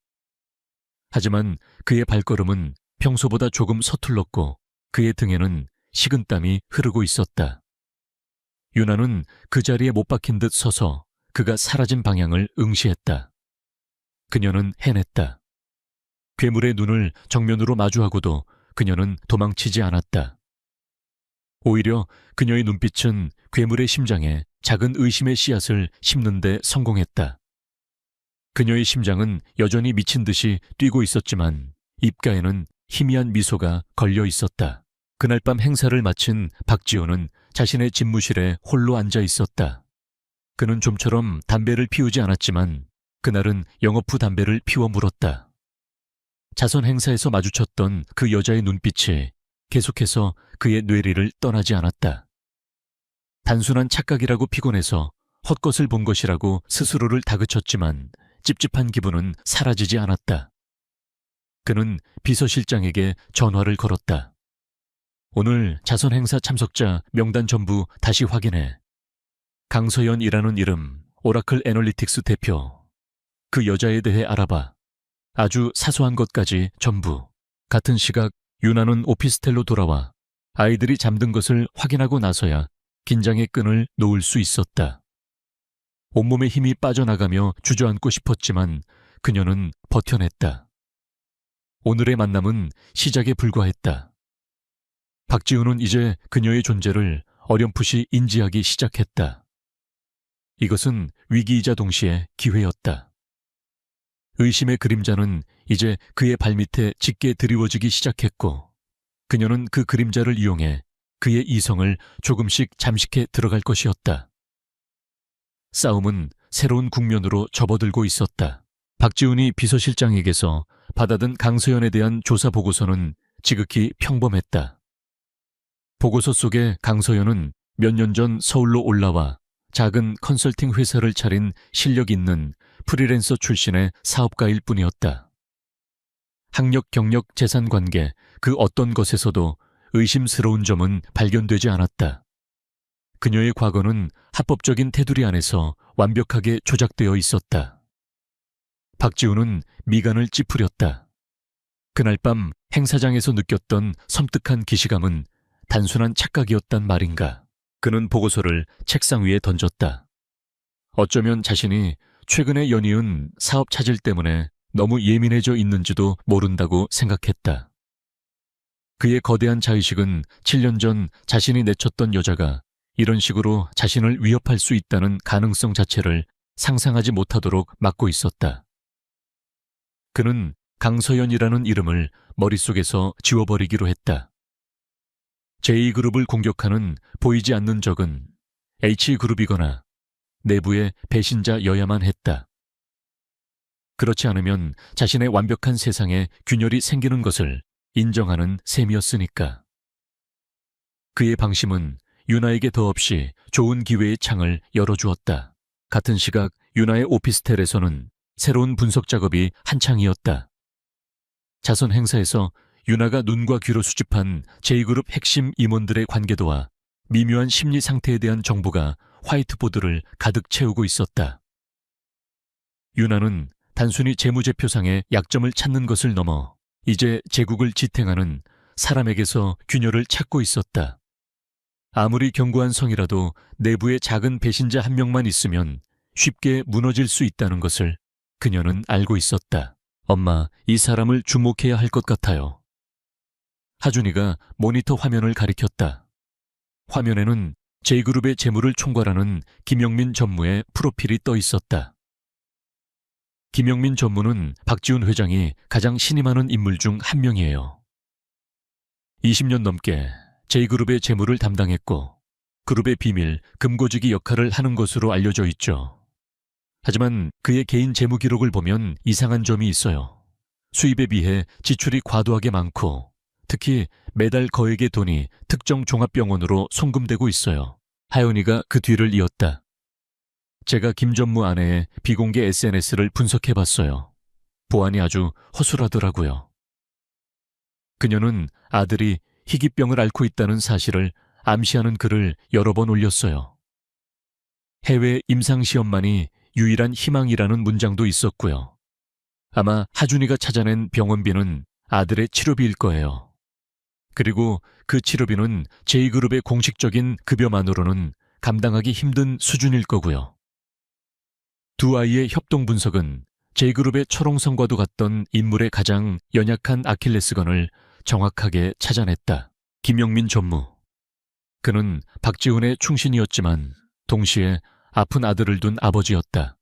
하지만 그의 발걸음은 평소보다 조금 서툴렀고 그의 등에는 식은땀이 흐르고 있었다. 유나는 그 자리에 못 박힌 듯 서서 그가 사라진 방향을 응시했다. 그녀는 해냈다. 괴물의 눈을 정면으로 마주하고도 그녀는 도망치지 않았다. 오히려 그녀의 눈빛은 괴물의 심장에 작은 의심의 씨앗을 심는 데 성공했다. 그녀의 심장은 여전히 미친 듯이 뛰고 있었지만 입가에는 희미한 미소가 걸려 있었다. 그날 밤 행사를 마친 박지호는 자신의 집무실에 홀로 앉아 있었다. 그는 좀처럼 담배를 피우지 않았지만 그날은 영업 후 담배를 피워 물었다. 자선 행사에서 마주쳤던 그 여자의 눈빛이 계속해서 그의 뇌리를 떠나지 않았다. 단순한 착각이라고 피곤해서 헛것을 본 것이라고 스스로를 다그쳤지만 찝찝한 기분은 사라지지 않았다. 그는 비서실장에게 전화를 걸었다. 오늘 자선 행사 참석자 명단 전부 다시 확인해. 강서연이라는 이름 오라클 애널리틱스 대표. 그 여자에 대해 알아봐. 아주 사소한 것까지 전부. 같은 시각 유나는 오피스텔로 돌아와 아이들이 잠든 것을 확인하고 나서야 긴장의 끈을 놓을 수 있었다. 온몸에 힘이 빠져나가며 주저앉고 싶었지만 그녀는 버텨냈다. 오늘의 만남은 시작에 불과했다. 박지훈은 이제 그녀의 존재를 어렴풋이 인지하기 시작했다. 이것은 위기이자 동시에 기회였다. 의심의 그림자는 이제 그의 발밑에 짙게 드리워지기 시작했고 그녀는 그 그림자를 이용해 그의 이성을 조금씩 잠식해 들어갈 것이었다. 싸움은 새로운 국면으로 접어들고 있었다. 박지훈이 비서실장에게서 받아든 강서연에 대한 조사 보고서는 지극히 평범했다. 보고서 속에 강서연은 몇 년 전 서울로 올라와 작은 컨설팅 회사를 차린 실력 있는 프리랜서 출신의 사업가일 뿐이었다. 학력, 경력, 재산 관계 그 어떤 것에서도 의심스러운 점은 발견되지 않았다. 그녀의 과거는 합법적인 테두리 안에서 완벽하게 조작되어 있었다. 박지훈은 미간을 찌푸렸다. 그날 밤 행사장에서 느꼈던 섬뜩한 기시감은 단순한 착각이었단 말인가. 그는 보고서를 책상 위에 던졌다. 어쩌면 자신이 최근에 연이은 사업 차질 때문에 너무 예민해져 있는지도 모른다고 생각했다. 그의 거대한 자의식은 7년 전 자신이 내쳤던 여자가 이런 식으로 자신을 위협할 수 있다는 가능성 자체를 상상하지 못하도록 막고 있었다. 그는 강서연이라는 이름을 머릿속에서 지워버리기로 했다. 제2그룹을 공격하는 보이지 않는 적은 H그룹이거나 내부의 배신자여야만 했다. 그렇지 않으면 자신의 완벽한 세상에 균열이 생기는 것을 인정하는 셈이었으니까. 그의 방심은 유나에게 더없이 좋은 기회의 창을 열어주었다. 같은 시각 유나의 오피스텔에서는 새로운 분석 작업이 한창이었다. 자선 행사에서 유나가 눈과 귀로 수집한 제2그룹 핵심 임원들의 관계도와 미묘한 심리 상태에 대한 정보가 화이트보드를 가득 채우고 있었다. 유나는 단순히 재무제표상의 약점을 찾는 것을 넘어 이제 제국을 지탱하는 사람에게서 균열을 찾고 있었다. 아무리 견고한 성이라도 내부에 작은 배신자 한 명만 있으면 쉽게 무너질 수 있다는 것을 그녀는 알고 있었다. 엄마, 이 사람을 주목해야 할 것 같아요. 하준이가 모니터 화면을 가리켰다. 화면에는 제2그룹의 재무를 총괄하는 김영민 전무의 프로필이 떠 있었다. 김영민 전무는 박지훈 회장이 가장 신임하는 인물 중 한 명이에요. 20년 넘게 제2그룹의 재무를 담당했고 그룹의 비밀, 금고지기 역할을 하는 것으로 알려져 있죠. 하지만 그의 개인 재무 기록을 보면 이상한 점이 있어요. 수입에 비해 지출이 과도하게 많고 특히 매달 거액의 돈이 특정 종합병원으로 송금되고 있어요. 하연이가 그 뒤를 이었다. 제가 김 전무 아내의 비공개 SNS를 분석해봤어요. 보안이 아주 허술하더라고요. 그녀는 아들이 희귀병을 앓고 있다는 사실을 암시하는 글을 여러 번 올렸어요. 해외 임상시험만이 유일한 희망이라는 문장도 있었고요. 아마 하준이가 찾아낸 병원비는 아들의 치료비일 거예요. 그리고 그 치료비는 제2그룹의 공식적인 급여만으로는 감당하기 힘든 수준일 거고요. 두 아이의 협동 분석은 제2그룹의 철옹성과도 같던 인물의 가장 연약한 아킬레스건을 정확하게 찾아냈다. 김영민 전무. 그는 박지훈의 충신이었지만 동시에 아픈 아들을 둔 아버지였다.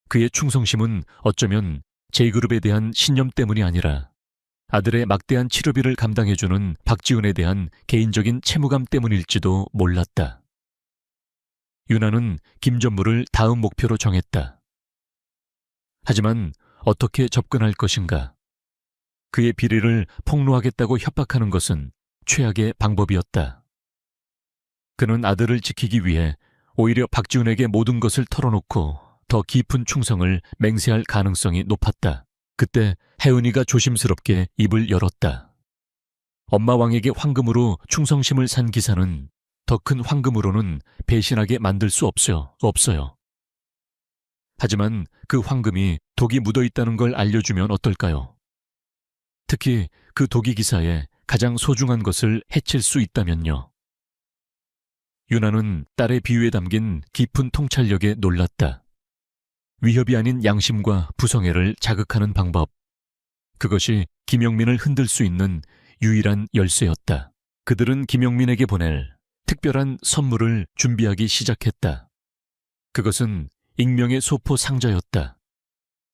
그의 충성심은 어쩌면 제2그룹에 대한 신념 때문이 아니라 아들의 막대한 치료비를 감당해주는 박지훈에 대한 개인적인 채무감 때문일지도 몰랐다. 유나는 김 전무를 다음 목표로 정했다. 하지만 어떻게 접근할 것인가? 그의 비리를 폭로하겠다고 협박하는 것은 최악의 방법이었다. 그는 아들을 지키기 위해 오히려 박지훈에게 모든 것을 털어놓고 더 깊은 충성을 맹세할 가능성이 높았다. 그때 혜은이가 조심스럽게 입을 열었다. 엄마 왕에게 황금으로 충성심을 산 기사는 더 큰 황금으로는 배신하게 만들 수 없어요. 하지만 그 황금이 독이 묻어있다는 걸 알려주면 어떨까요? 특히 그 독이 기사에 가장 소중한 것을 해칠 수 있다면요. 유나는 딸의 비유에 담긴 깊은 통찰력에 놀랐다. 위협이 아닌 양심과 부성애를 자극하는 방법. 그것이 김영민을 흔들 수 있는 유일한 열쇠였다. 그들은 김영민에게 보낼 특별한 선물을 준비하기 시작했다. 그것은 익명의 소포 상자였다.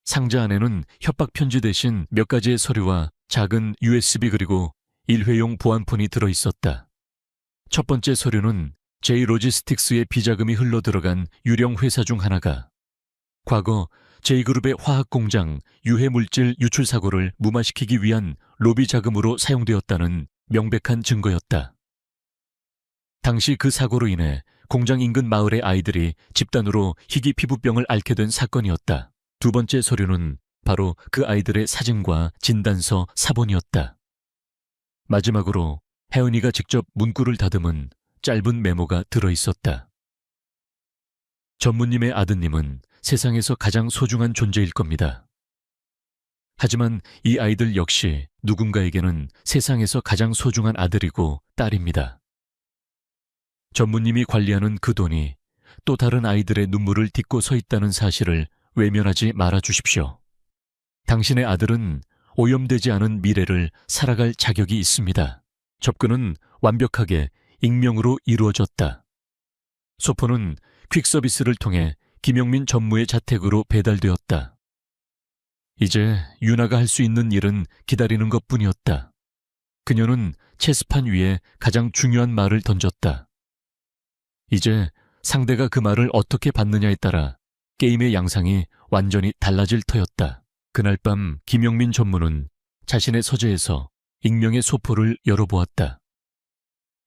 상자 안에는 협박 편지 대신 몇 가지의 서류와 작은 USB 그리고 일회용 보안폰이 들어있었다. 첫 번째 서류는 J 로지스틱스의 비자금이 흘러들어간 유령 회사 중 하나가 과거 J그룹의 화학공장 유해물질 유출 사고를 무마시키기 위한 로비 자금으로 사용되었다는 명백한 증거였다. 당시 그 사고로 인해 공장 인근 마을의 아이들이 집단으로 희귀 피부병을 앓게 된 사건이었다. 두 번째 서류는 바로 그 아이들의 사진과 진단서 사본이었다. 마지막으로 혜은이가 직접 문구를 다듬은 짧은 메모가 들어있었다. 전무님의 아드님은 세상에서 가장 소중한 존재일 겁니다. 하지만 이 아이들 역시 누군가에게는 세상에서 가장 소중한 아들이고 딸입니다. 전무님이 관리하는 그 돈이 또 다른 아이들의 눈물을 딛고 서 있다는 사실을 외면하지 말아 주십시오. 당신의 아들은 오염되지 않은 미래를 살아갈 자격이 있습니다. 접근은 완벽하게 익명으로 이루어졌다. 소포는 퀵서비스를 통해 김영민 전무의 자택으로 배달되었다. 이제 유나가 할 수 있는 일은 기다리는 것뿐이었다. 그녀는 체스판 위에 가장 중요한 말을 던졌다. 이제 상대가 그 말을 어떻게 받느냐에 따라 게임의 양상이 완전히 달라질 터였다. 그날 밤 김영민 전무는 자신의 서재에서 익명의 소포를 열어보았다.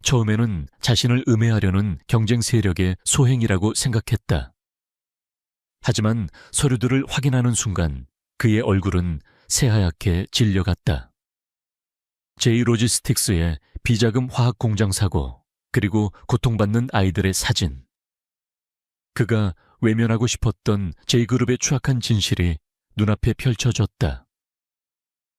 처음에는 자신을 음해하려는 경쟁 세력의 소행이라고 생각했다. 하지만 서류들을 확인하는 순간 그의 얼굴은 새하얗게 질려갔다. J 로지스틱스의 비자금 화학 공장 사고, 그리고 고통받는 아이들의 사진. 그가 외면하고 싶었던 J그룹의 추악한 진실이 눈앞에 펼쳐졌다.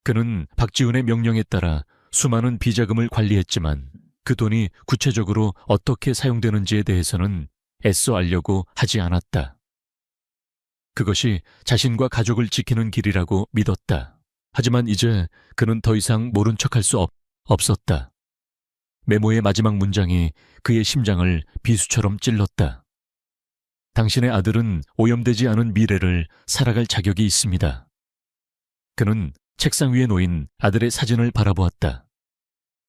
그는 박지훈의 명령에 따라 수많은 비자금을 관리했지만 그 돈이 구체적으로 어떻게 사용되는지에 대해서는 애써 알려고 하지 않았다. 그것이 자신과 가족을 지키는 길이라고 믿었다. 하지만 이제 그는 더 이상 모른 척할 수 없었다. 메모의 마지막 문장이 그의 심장을 비수처럼 찔렀다. 당신의 아들은 오염되지 않은 미래를 살아갈 자격이 있습니다. 그는 책상 위에 놓인 아들의 사진을 바라보았다.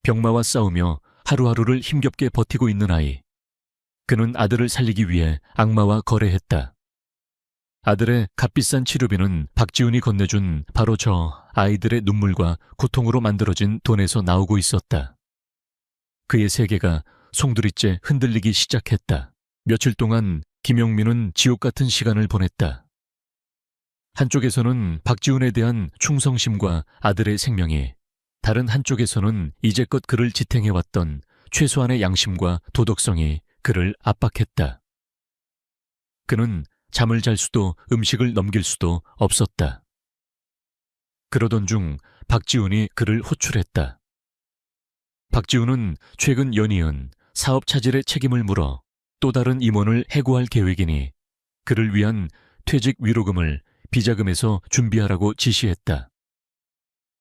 병마와 싸우며 하루하루를 힘겹게 버티고 있는 아이. 그는 아들을 살리기 위해 악마와 거래했다. 아들의 값비싼 치료비는 박지훈이 건네준 바로 저 아이들의 눈물과 고통으로 만들어진 돈에서 나오고 있었다. 그의 세계가 송두리째 흔들리기 시작했다. 며칠 동안 김영민은 지옥 같은 시간을 보냈다. 한쪽에서는 박지훈에 대한 충성심과 아들의 생명이, 다른 한쪽에서는 이제껏 그를 지탱해왔던 최소한의 양심과 도덕성이 그를 압박했다. 그는 잠을 잘 수도 음식을 넘길 수도 없었다. 그러던 중 박지훈이 그를 호출했다. 박지훈은 최근 연이은 사업 차질의 책임을 물어 또 다른 임원을 해고할 계획이니 그를 위한 퇴직 위로금을 비자금에서 준비하라고 지시했다.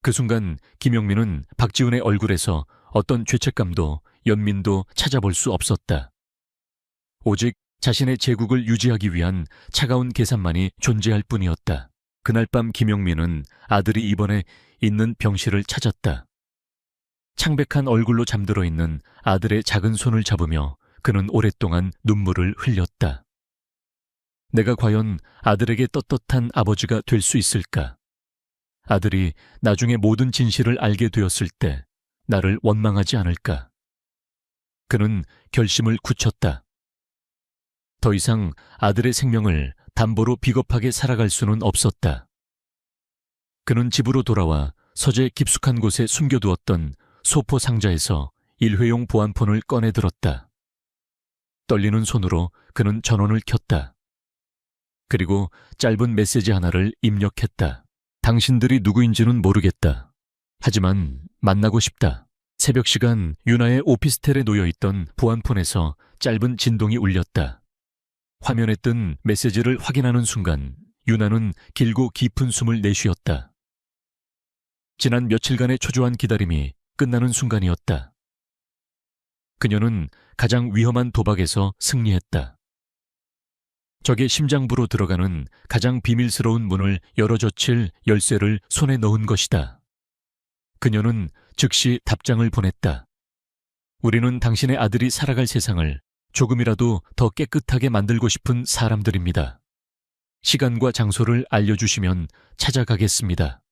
그 순간 김영민은 박지훈의 얼굴에서 어떤 죄책감도 연민도 찾아볼 수 없었다. 오직 자신의 제국을 유지하기 위한 차가운 계산만이 존재할 뿐이었다. 그날 밤 김영민은 아들이 입원해 있는 병실을 찾았다. 창백한 얼굴로 잠들어 있는 아들의 작은 손을 잡으며 그는 오랫동안 눈물을 흘렸다. 내가 과연 아들에게 떳떳한 아버지가 될 수 있을까? 아들이 나중에 모든 진실을 알게 되었을 때 나를 원망하지 않을까? 그는 결심을 굳혔다. 더 이상 아들의 생명을 담보로 비겁하게 살아갈 수는 없었다. 그는 집으로 돌아와 서재 깊숙한 곳에 숨겨두었던 소포 상자에서 일회용 보안폰을 꺼내 들었다. 떨리는 손으로 그는 전원을 켰다. 그리고 짧은 메시지 하나를 입력했다. 당신들이 누구인지는 모르겠다. 하지만 만나고 싶다. 새벽 시간 유나의 오피스텔에 놓여있던 보안폰에서 짧은 진동이 울렸다. 화면에 뜬 메시지를 확인하는 순간 유나는 길고 깊은 숨을 내쉬었다. 지난 며칠간의 초조한 기다림이 끝나는 순간이었다. 그녀는 가장 위험한 도박에서 승리했다. 적의 심장부로 들어가는 가장 비밀스러운 문을 열어젖힐 열쇠를 손에 넣은 것이다. 그녀는 즉시 답장을 보냈다. 우리는 당신의 아들이 살아갈 세상을 조금이라도 더 깨끗하게 만들고 싶은 사람들입니다. 시간과 장소를 알려주시면 찾아가겠습니다.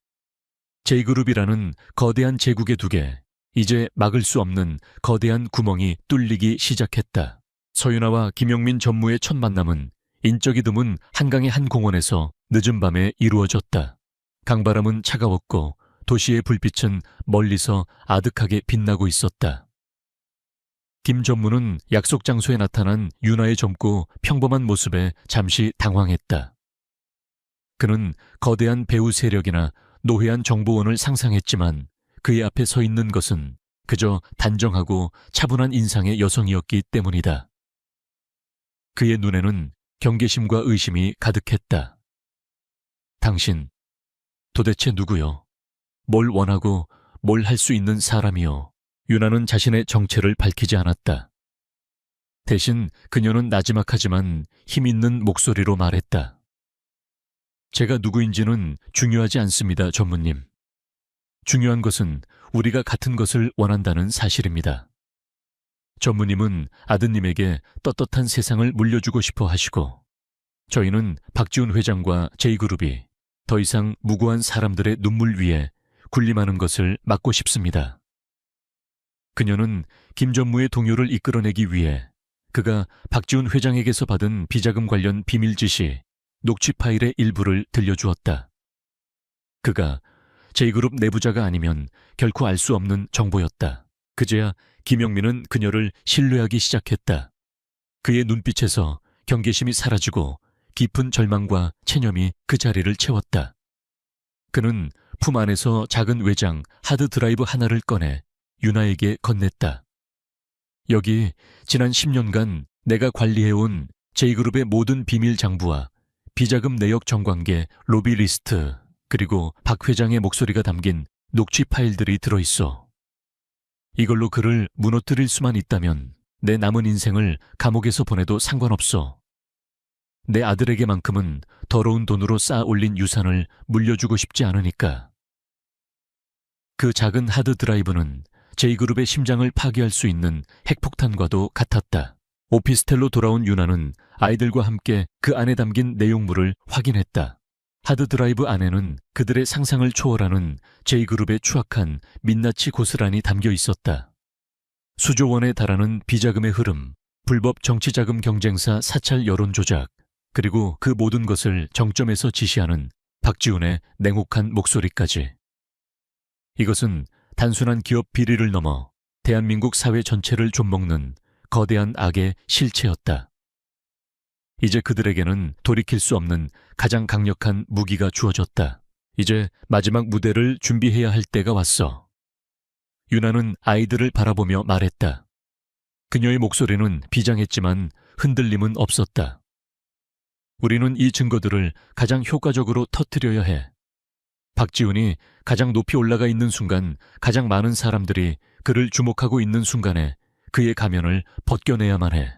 J그룹이라는 거대한 제국의 두개, 이제 막을 수 없는 거대한 구멍이 뚫리기 시작했다. 서윤아와 김영민 전무의 첫 만남은 인적이 드문 한강의 한 공원에서 늦은 밤에 이루어졌다. 강바람은 차가웠고 도시의 불빛은 멀리서 아득하게 빛나고 있었다. 김 전무는 약속 장소에 나타난 유나의 젊고 평범한 모습에 잠시 당황했다. 그는 거대한 배후 세력이나 노회한 정보원을 상상했지만 그의 앞에 서 있는 것은 그저 단정하고 차분한 인상의 여성이었기 때문이다. 그의 눈에는 경계심과 의심이 가득했다. 당신, 도대체 누구요? 뭘 원하고 뭘 할 수 있는 사람이요? 유나는 자신의 정체를 밝히지 않았다. 대신 그녀는 나지막하지만 힘있는 목소리로 말했다. 제가 누구인지는 중요하지 않습니다, 전무님. 중요한 것은 우리가 같은 것을 원한다는 사실입니다. 전무님은 아드님에게 떳떳한 세상을 물려주고 싶어 하시고 저희는 박지훈 회장과 J그룹이 더 이상 무고한 사람들의 눈물 위에 군림하는 것을 막고 싶습니다. 그녀는 김 전무의 동요를 이끌어내기 위해 그가 박지훈 회장에게서 받은 비자금 관련 비밀 지시, 녹취 파일의 일부를 들려주었다. 그가 J그룹 내부자가 아니면 결코 알 수 없는 정보였다. 그제야 김영민은 그녀를 신뢰하기 시작했다. 그의 눈빛에서 경계심이 사라지고 깊은 절망과 체념이 그 자리를 채웠다. 그는 품 안에서 작은 외장 하드 드라이브 하나를 꺼내 유나에게 건넸다. 여기 지난 10년간 내가 관리해온 J그룹의 모든 비밀 장부와 비자금 내역 정관계 로비 리스트 그리고 박 회장의 목소리가 담긴 녹취 파일들이 들어있어. 이걸로 그를 무너뜨릴 수만 있다면 내 남은 인생을 감옥에서 보내도 상관없어. 내 아들에게만큼은 더러운 돈으로 쌓아 올린 유산을 물려주고 싶지 않으니까. 그 작은 하드 드라이브는 J그룹의 심장을 파괴할 수 있는 핵폭탄과도 같았다. 오피스텔로 돌아온 유나는 아이들과 함께 그 안에 담긴 내용물을 확인했다. 하드 드라이브 안에는 그들의 상상을 초월하는 J그룹의 추악한 민낯이 고스란히 담겨 있었다. 수조 원에 달하는 비자금의 흐름, 불법 정치자금 경쟁사 사찰 여론 조작, 그리고 그 모든 것을 정점에서 지시하는 박지훈의 냉혹한 목소리까지. 이것은 단순한 기업 비리를 넘어 대한민국 사회 전체를 좀먹는 거대한 악의 실체였다. 이제 그들에게는 돌이킬 수 없는 가장 강력한 무기가 주어졌다. 이제 마지막 무대를 준비해야 할 때가 왔어. 유나는 아이들을 바라보며 말했다. 그녀의 목소리는 비장했지만 흔들림은 없었다. 우리는 이 증거들을 가장 효과적으로 터뜨려야 해. 박지훈이 가장 높이 올라가 있는 순간 가장 많은 사람들이 그를 주목하고 있는 순간에 그의 가면을 벗겨내야만 해.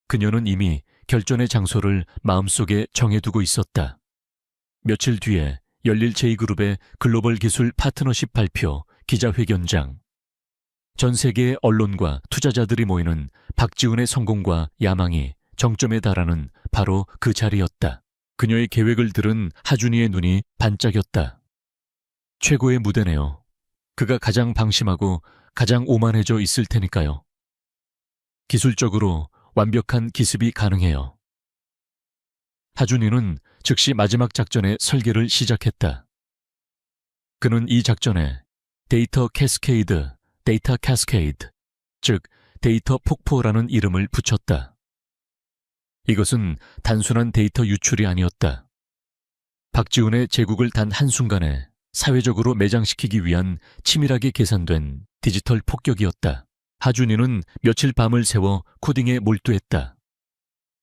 그녀는 이미 결전의 장소를 마음속에 정해두고 있었다. 며칠 뒤에 열릴 J그룹의 글로벌 기술 파트너십 발표 기자회견장. 전 세계의 언론과 투자자들이 모이는 박지훈의 성공과 야망이 정점에 달하는 바로 그 자리였다. 그녀의 계획을 들은 하준이의 눈이 반짝였다. 최고의 무대네요. 그가 가장 방심하고 가장 오만해져 있을 테니까요. 기술적으로 완벽한 기습이 가능해요. 하준이는 즉시 마지막 작전의 설계를 시작했다. 그는 이 작전에 데이터 캐스케이드, 즉 데이터 폭포라는 이름을 붙였다. 이것은 단순한 데이터 유출이 아니었다. 박지훈의 제국을 단 한순간에 사회적으로 매장시키기 위한 치밀하게 계산된 디지털 폭격이었다. 하준이는 며칠 밤을 새워 코딩에 몰두했다.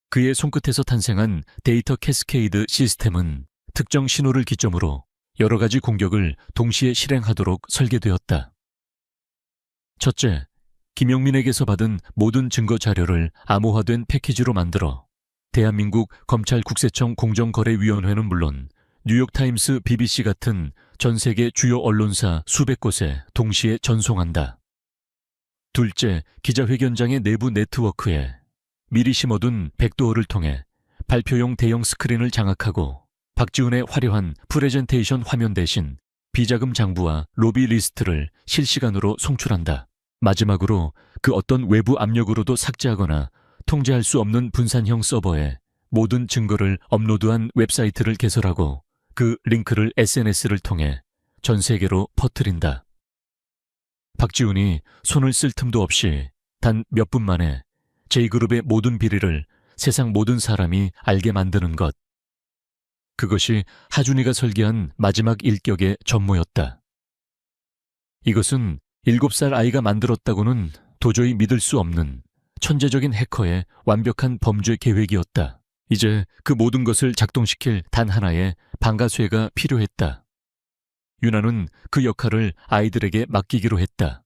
그의 손끝에서 탄생한 데이터 캐스케이드 시스템은 특정 신호를 기점으로 여러 가지 공격을 동시에 실행하도록 설계되었다. 첫째, 김용민에게서 받은 모든 증거 자료를 암호화된 패키지로 만들어 대한민국 검찰국세청 공정거래위원회는 물론 뉴욕타임스, BBC 같은 전 세계 주요 언론사 수백 곳에 동시에 전송한다. 둘째, 기자회견장의 내부 네트워크에 미리 심어둔 백도어를 통해 발표용 대형 스크린을 장악하고 박지훈의 화려한 프레젠테이션 화면 대신 비자금 장부와 로비 리스트를 실시간으로 송출한다. 마지막으로 그 어떤 외부 압력으로도 삭제하거나 통제할 수 없는 분산형 서버에 모든 증거를 업로드한 웹사이트를 개설하고 그 링크를 SNS를 통해 전 세계로 퍼뜨린다. 박지훈이 손을 쓸 틈도 없이 단 몇 분 만에 J그룹의 모든 비리를 세상 모든 사람이 알게 만드는 것. 그것이 하준이가 설계한 마지막 일격의 전모였다. 이것은 7살 아이가 만들었다고는 도저히 믿을 수 없는 천재적인 해커의 완벽한 범죄 계획이었다. 이제 그 모든 것을 작동시킬 단 하나의 방가쇠가 필요했다. 유나는 그 역할을 아이들에게 맡기기로 했다.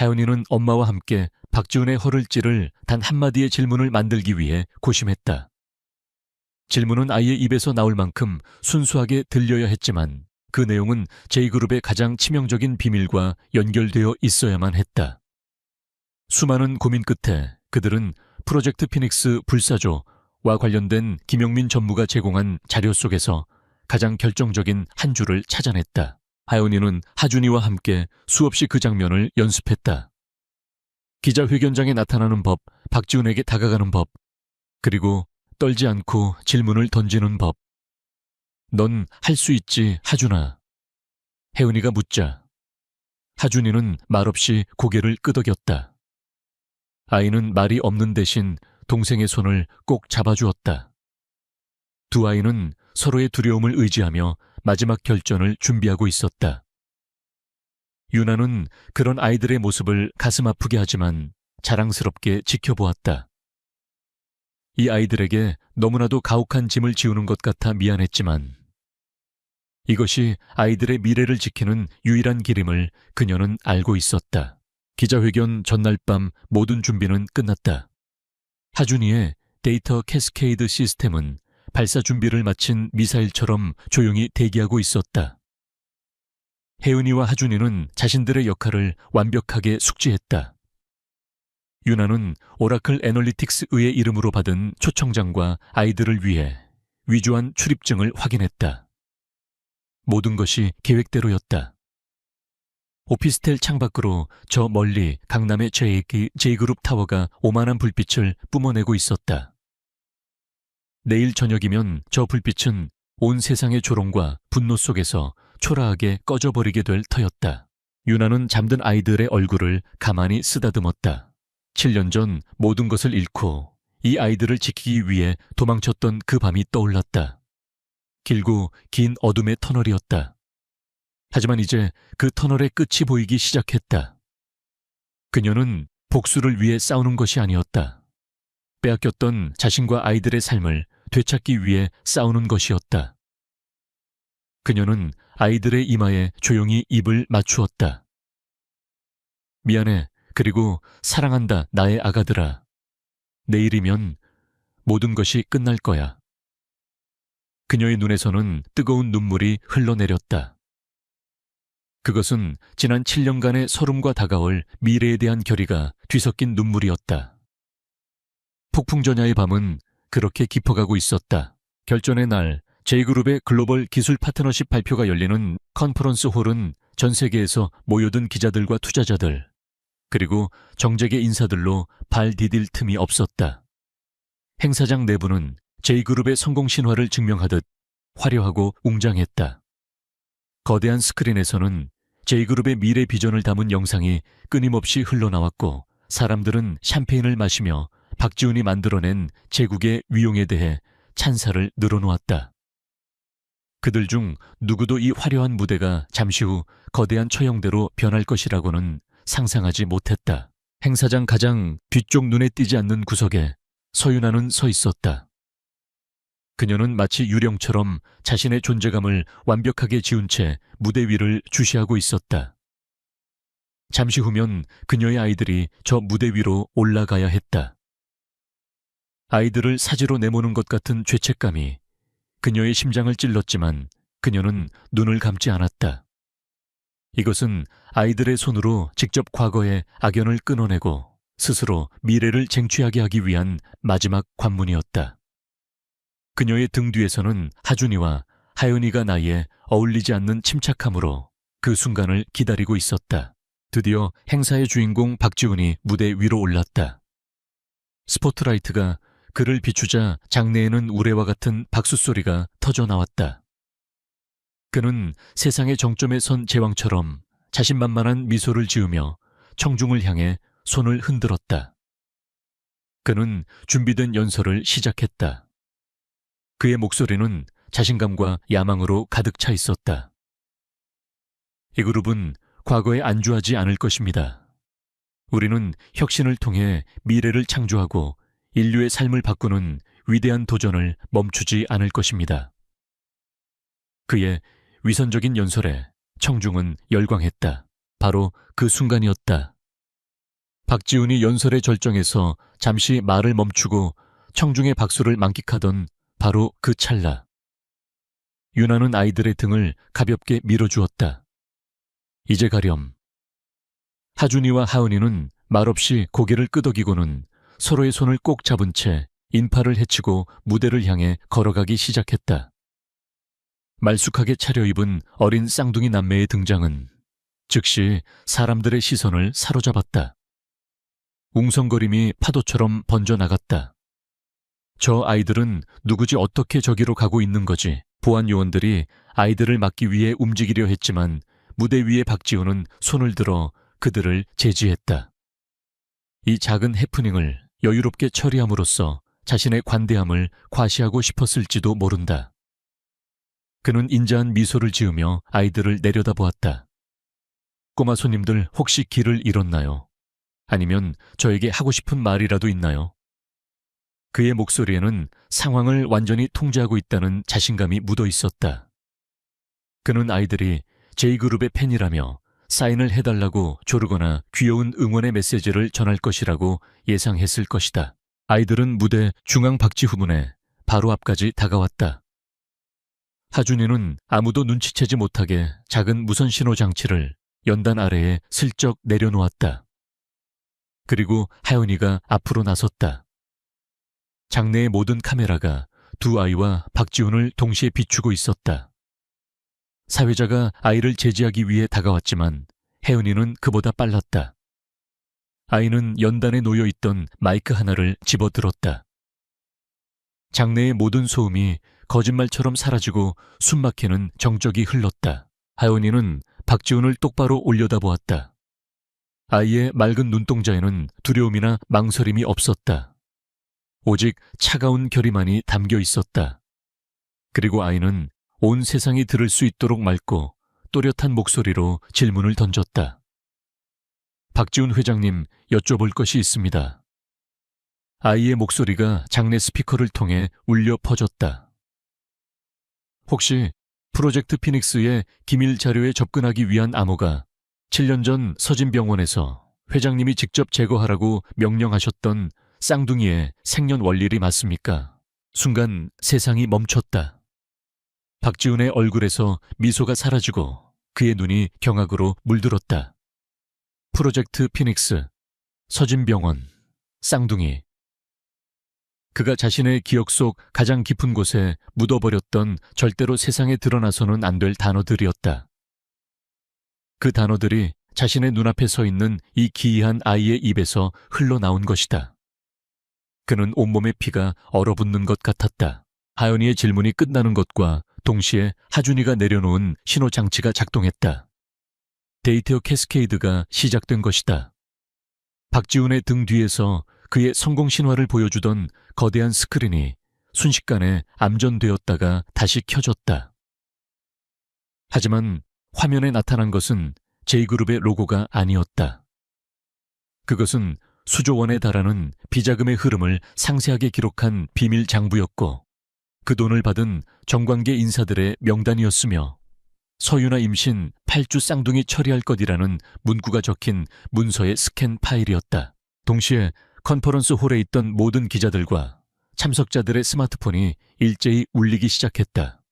혜연이는 엄마와 함께 박지훈의 허를 찌를 단 한마디의 질문을 만들기 위해 고심했다. 질문은 아이의 입에서 나올 만큼 순수하게 들려야 했지만 그 내용은 J그룹의 가장 치명적인 비밀과 연결되어 있어야만 했다. 수많은 고민 끝에 그들은 프로젝트 피닉스 불사조와 관련된 김용민 전무가 제공한 자료 속에서 가장 결정적인 한 줄을 찾아냈다. 하연이는 하준이와 함께 수없이 그 장면을 연습했다. 기자회견장에 나타나는 법, 박지훈에게 다가가는 법, 그리고 떨지 않고 질문을 던지는 법. 넌 할 수 있지, 하준아. 혜은이가 묻자 하준이는 말없이 고개를 끄덕였다. 아이는 말이 없는 대신 동생의 손을 꼭 잡아주었다. 두 아이는 서로의 두려움을 의지하며 마지막 결전을 준비하고 있었다. 유나는 그런 아이들의 모습을 가슴 아프게 하지만 자랑스럽게 지켜보았다. 이 아이들에게 너무나도 가혹한 짐을 지우는 것 같아 미안했지만 이것이 아이들의 미래를 지키는 유일한 길임을 그녀는 알고 있었다. 기자회견 전날 밤 모든 준비는 끝났다. 하준이의 데이터 캐스케이드 시스템은 발사 준비를 마친 미사일처럼 조용히 대기하고 있었다. 혜은이와 하준이는 자신들의 역할을 완벽하게 숙지했다. 유나는 오라클 애널리틱스의 이름으로 받은 초청장과 아이들을 위해 위조한 출입증을 확인했다. 모든 것이 계획대로였다. 오피스텔 창밖으로 저 멀리 강남의 J그룹 타워가 오만한 불빛을 뿜어내고 있었다. 내일 저녁이면 저 불빛은 온 세상의 조롱과 분노 속에서 초라하게 꺼져버리게 될 터였다. 유나는 잠든 아이들의 얼굴을 가만히 쓰다듬었다. 7년 전 모든 것을 잃고 이 아이들을 지키기 위해 도망쳤던 그 밤이 떠올랐다. 길고 긴 어둠의 터널이었다. 하지만 이제 그 터널의 끝이 보이기 시작했다. 그녀는 복수를 위해 싸우는 것이 아니었다. 빼앗겼던 자신과 아이들의 삶을 되찾기 위해 싸우는 것이었다. 그녀는 아이들의 이마에 조용히 입을 맞추었다. 미안해, 그리고 사랑한다, 나의 아가들아. 내일이면 모든 것이 끝날 거야. 그녀의 눈에서는 뜨거운 눈물이 흘러내렸다. 그것은 지난 7년간의 서름과 다가올 미래에 대한 결의가 뒤섞인 눈물이었다. 폭풍전야의 밤은 그렇게 깊어가고 있었다. 결전의 날, J그룹의 글로벌 기술 파트너십 발표가 열리는 컨퍼런스 홀은 전 세계에서 모여든 기자들과 투자자들, 그리고 정재계 인사들로 발 디딜 틈이 없었다. 행사장 내부는 J그룹의 성공 신화를 증명하듯 화려하고 웅장했다. 거대한 스크린에서는 J그룹의 미래 비전을 담은 영상이 끊임없이 흘러나왔고 사람들은 샴페인을 마시며 박지훈이 만들어낸 제국의 위용에 대해 찬사를 늘어놓았다. 그들 중 누구도 이 화려한 무대가 잠시 후 거대한 처형대로 변할 것이라고는 상상하지 못했다. 행사장 가장 뒤쪽 눈에 띄지 않는 구석에 서윤아는 서 있었다. 그녀는 마치 유령처럼 자신의 존재감을 완벽하게 지운 채 무대 위를 주시하고 있었다. 잠시 후면 그녀의 아이들이 저 무대 위로 올라가야 했다. 아이들을 사지로 내모는 것 같은 죄책감이 그녀의 심장을 찔렀지만 그녀는 눈을 감지 않았다. 이것은 아이들의 손으로 직접 과거의 악연을 끊어내고 스스로 미래를 쟁취하게 하기 위한 마지막 관문이었다. 그녀의 등 뒤에서는 하준이와 하연이가 나이에 어울리지 않는 침착함으로 그 순간을 기다리고 있었다. 드디어 행사의 주인공 박지훈이 무대 위로 올랐다. 스포트라이트가 그를 비추자 장내에는 우레와 같은 박수 소리가 터져 나왔다. 그는 세상의 정점에 선 제왕처럼 자신만만한 미소를 지으며 청중을 향해 손을 흔들었다. 그는 준비된 연설을 시작했다. 그의 목소리는 자신감과 야망으로 가득 차 있었다. 이 그룹은 과거에 안주하지 않을 것입니다. 우리는 혁신을 통해 미래를 창조하고 인류의 삶을 바꾸는 위대한 도전을 멈추지 않을 것입니다. 그의 위선적인 연설에 청중은 열광했다. 바로 그 순간이었다. 박지훈이 연설의 절정에서 잠시 말을 멈추고 청중의 박수를 만끽하던 바로 그 찰나. 윤아는 아이들의 등을 가볍게 밀어주었다. 이제 가렴. 하준이와 하은이는 말없이 고개를 끄덕이고는 서로의 손을 꼭 잡은 채 인파를 헤치고 무대를 향해 걸어가기 시작했다. 말쑥하게 차려입은 어린 쌍둥이 남매의 등장은 즉시 사람들의 시선을 사로잡았다. 웅성거림이 파도처럼 번져나갔다. 저 아이들은 누구지 어떻게 저기로 가고 있는 거지? 보안 요원들이 아이들을 막기 위해 움직이려 했지만 무대 위에 박지훈은 손을 들어 그들을 제지했다. 이 작은 해프닝을 여유롭게 처리함으로써 자신의 관대함을 과시하고 싶었을지도 모른다. 그는 인자한 미소를 지으며 아이들을 내려다보았다. 꼬마 손님들 혹시 길을 잃었나요? 아니면 저에게 하고 싶은 말이라도 있나요? 그의 목소리에는 상황을 완전히 통제하고 있다는 자신감이 묻어 있었다. 그는 아이들이 J그룹의 팬이라며 사인을 해달라고 조르거나 귀여운 응원의 메시지를 전할 것이라고 예상했을 것이다. 아이들은 무대 중앙 박지 후문에 바로 앞까지 다가왔다. 하준이는 아무도 눈치채지 못하게 작은 무선 신호 장치를 연단 아래에 슬쩍 내려놓았다. 그리고 하연이가 앞으로 나섰다. 장내의 모든 카메라가 두 아이와 박지훈을 동시에 비추고 있었다. 사회자가 아이를 제지하기 위해 다가왔지만 혜은이는 그보다 빨랐다. 아이는 연단에 놓여있던 마이크 하나를 집어들었다. 장내의 모든 소음이 거짓말처럼 사라지고 숨막히는 정적이 흘렀다. 하연이는 박지훈을 똑바로 올려다보았다. 아이의 맑은 눈동자에는 두려움이나 망설임이 없었다. 오직 차가운 결의만이 담겨 있었다. 그리고 아이는 온 세상이 들을 수 있도록 맑고 또렷한 목소리로 질문을 던졌다. 박지훈 회장님, 여쭤볼 것이 있습니다. 아이의 목소리가 장내 스피커를 통해 울려 퍼졌다. 혹시 프로젝트 피닉스의 기밀 자료에 접근하기 위한 암호가 7년 전 서진병원에서 회장님이 직접 제거하라고 명령하셨던 쌍둥이의 생년 월일이 맞습니까? 순간 세상이 멈췄다. 박지훈의 얼굴에서 미소가 사라지고 그의 눈이 경악으로 물들었다. 프로젝트 피닉스, 서진병원, 쌍둥이. 그가 자신의 기억 속 가장 깊은 곳에 묻어버렸던 절대로 세상에 드러나서는 안 될 단어들이었다. 그 단어들이 자신의 눈앞에 서 있는 이 기이한 아이의 입에서 흘러나온 것이다. 그는 온몸의 피가 얼어붙는 것 같았다. 하연이의 질문이 끝나는 것과 동시에 하준이가 내려놓은 신호장치가 작동했다. 데이터 캐스케이드가 시작된 것이다. 박지훈의 등 뒤에서 그의 성공 신화를 보여주던 거대한 스크린이 순식간에 암전되었다가 다시 켜졌다. 하지만 화면에 나타난 것은 J그룹의 로고가 아니었다. 그것은 수조 원에 달하는 비자금의 흐름을 상세하게 기록한 비밀 장부였고 그 돈을 받은 정관계 인사들의 명단이었으며 서유나 임신 8주 쌍둥이 처리할 것이라는 문구가 적힌 문서의 스캔 파일이었다. 동시에 컨퍼런스 홀에 있던 모든 기자들과 참석자들의 스마트폰이 일제히 울리기 시작했다.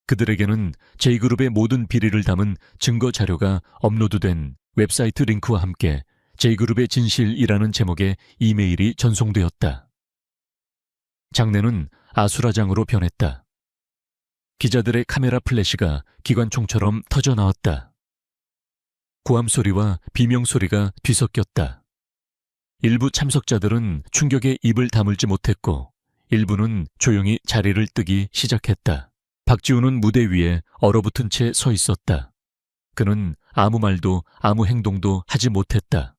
그들에게는 J그룹의 모든 비리를 담은 증거 자료가 업로드된 웹사이트 링크와 함께 J그룹의 진실이라는 제목의 이메일이 전송되었다. 장내는 아수라장으로 변했다. 기자들의 카메라 플래시가 기관총처럼 터져나왔다. 고함 소리와 비명 소리가 뒤섞였다. 일부 참석자들은 충격에 입을 다물지 못했고 일부는 조용히 자리를 뜨기 시작했다. 박지훈은 무대 위에 얼어붙은 채 서 있었다. 그는 아무 말도 아무 행동도 하지 못했다.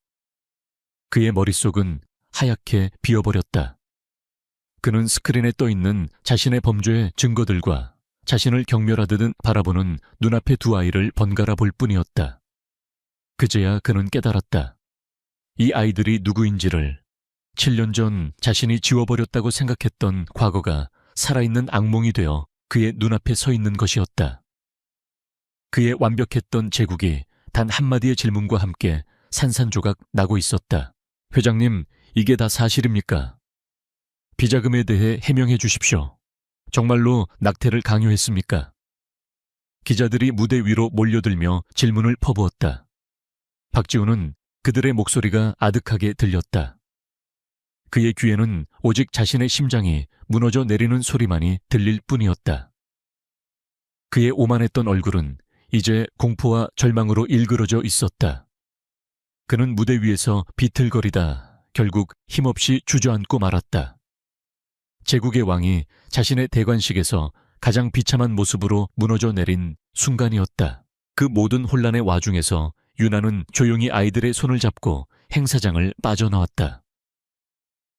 그의 머릿속은 하얗게 비어버렸다. 그는 스크린에 떠있는 자신의 범죄의 증거들과 자신을 경멸하듯 바라보는 눈앞의 두 아이를 번갈아 볼 뿐이었다. 그제야 그는 깨달았다. 이 아이들이 누구인지를 7년 전 자신이 지워버렸다고 생각했던 과거가 살아있는 악몽이 되어 그의 눈앞에 서 있는 것이었다. 그의 완벽했던 제국이 단 한마디의 질문과 함께 산산조각 나고 있었다. 회장님, 이게 다 사실입니까? 비자금에 대해 해명해 주십시오. 정말로 낙태를 강요했습니까? 기자들이 무대 위로 몰려들며 질문을 퍼부었다. 박지훈은 그들의 목소리가 아득하게 들렸다. 그의 귀에는 오직 자신의 심장이 무너져 내리는 소리만이 들릴 뿐이었다. 그의 오만했던 얼굴은 이제 공포와 절망으로 일그러져 있었다. 그는 무대 위에서 비틀거리다 결국 힘없이 주저앉고 말았다. 제국의 왕이 자신의 대관식에서 가장 비참한 모습으로 무너져 내린 순간이었다. 그 모든 혼란의 와중에서 유나는 조용히 아이들의 손을 잡고 행사장을 빠져나왔다.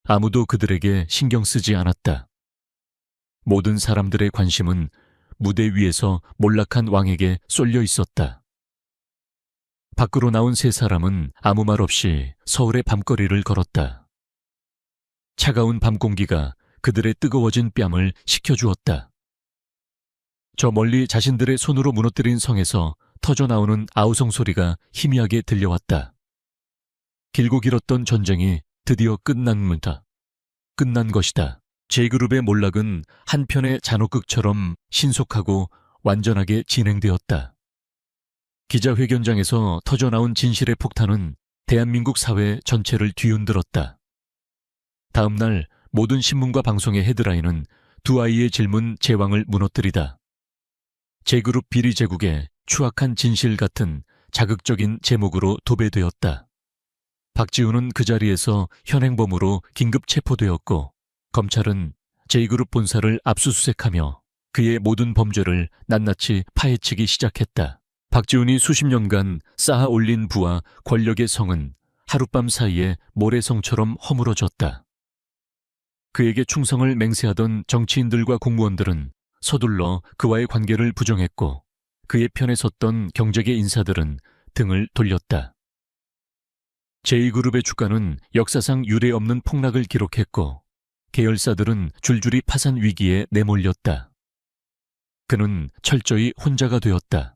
아무도 그들에게 신경 쓰지 않았다. 모든 사람들의 관심은 무대 위에서 몰락한 왕에게 쏠려 있었다. 밖으로 나온 세 사람은 아무 말 없이 서울의 밤거리를 걸었다. 차가운 밤 공기가 그들의 뜨거워진 뺨을 식혀주었다. 저 멀리 자신들의 손으로 무너뜨린 성에서 터져나오는 아우성 소리가 희미하게 들려왔다. 길고 길었던 전쟁이 드디어 끝난 것이다. J그룹의 몰락은 한편의 잔혹극처럼 신속하고 완전하게 진행되었다. 기자회견장에서 터져나온 진실의 폭탄은 대한민국 사회 전체를 뒤흔들었다. 다음 날 모든 신문과 방송의 헤드라인은 두 아이의 질문 제왕을 무너뜨리다. J그룹 비리 제국의 추악한 진실 같은 자극적인 제목으로 도배되었다. 박지훈은 그 자리에서 현행범으로 긴급 체포되었고 검찰은 J그룹 본사를 압수수색하며 그의 모든 범죄를 낱낱이 파헤치기 시작했다. 박지훈이 수십 년간 쌓아 올린 부와 권력의 성은 하룻밤 사이에 모래성처럼 허물어졌다. 그에게 충성을 맹세하던 정치인들과 공무원들은 서둘러 그와의 관계를 부정했고 그의 편에 섰던 경제계 인사들은 등을 돌렸다. J그룹의 주가는 역사상 유례없는 폭락을 기록했고 계열사들은 줄줄이 파산 위기에 내몰렸다. 그는 철저히 혼자가 되었다.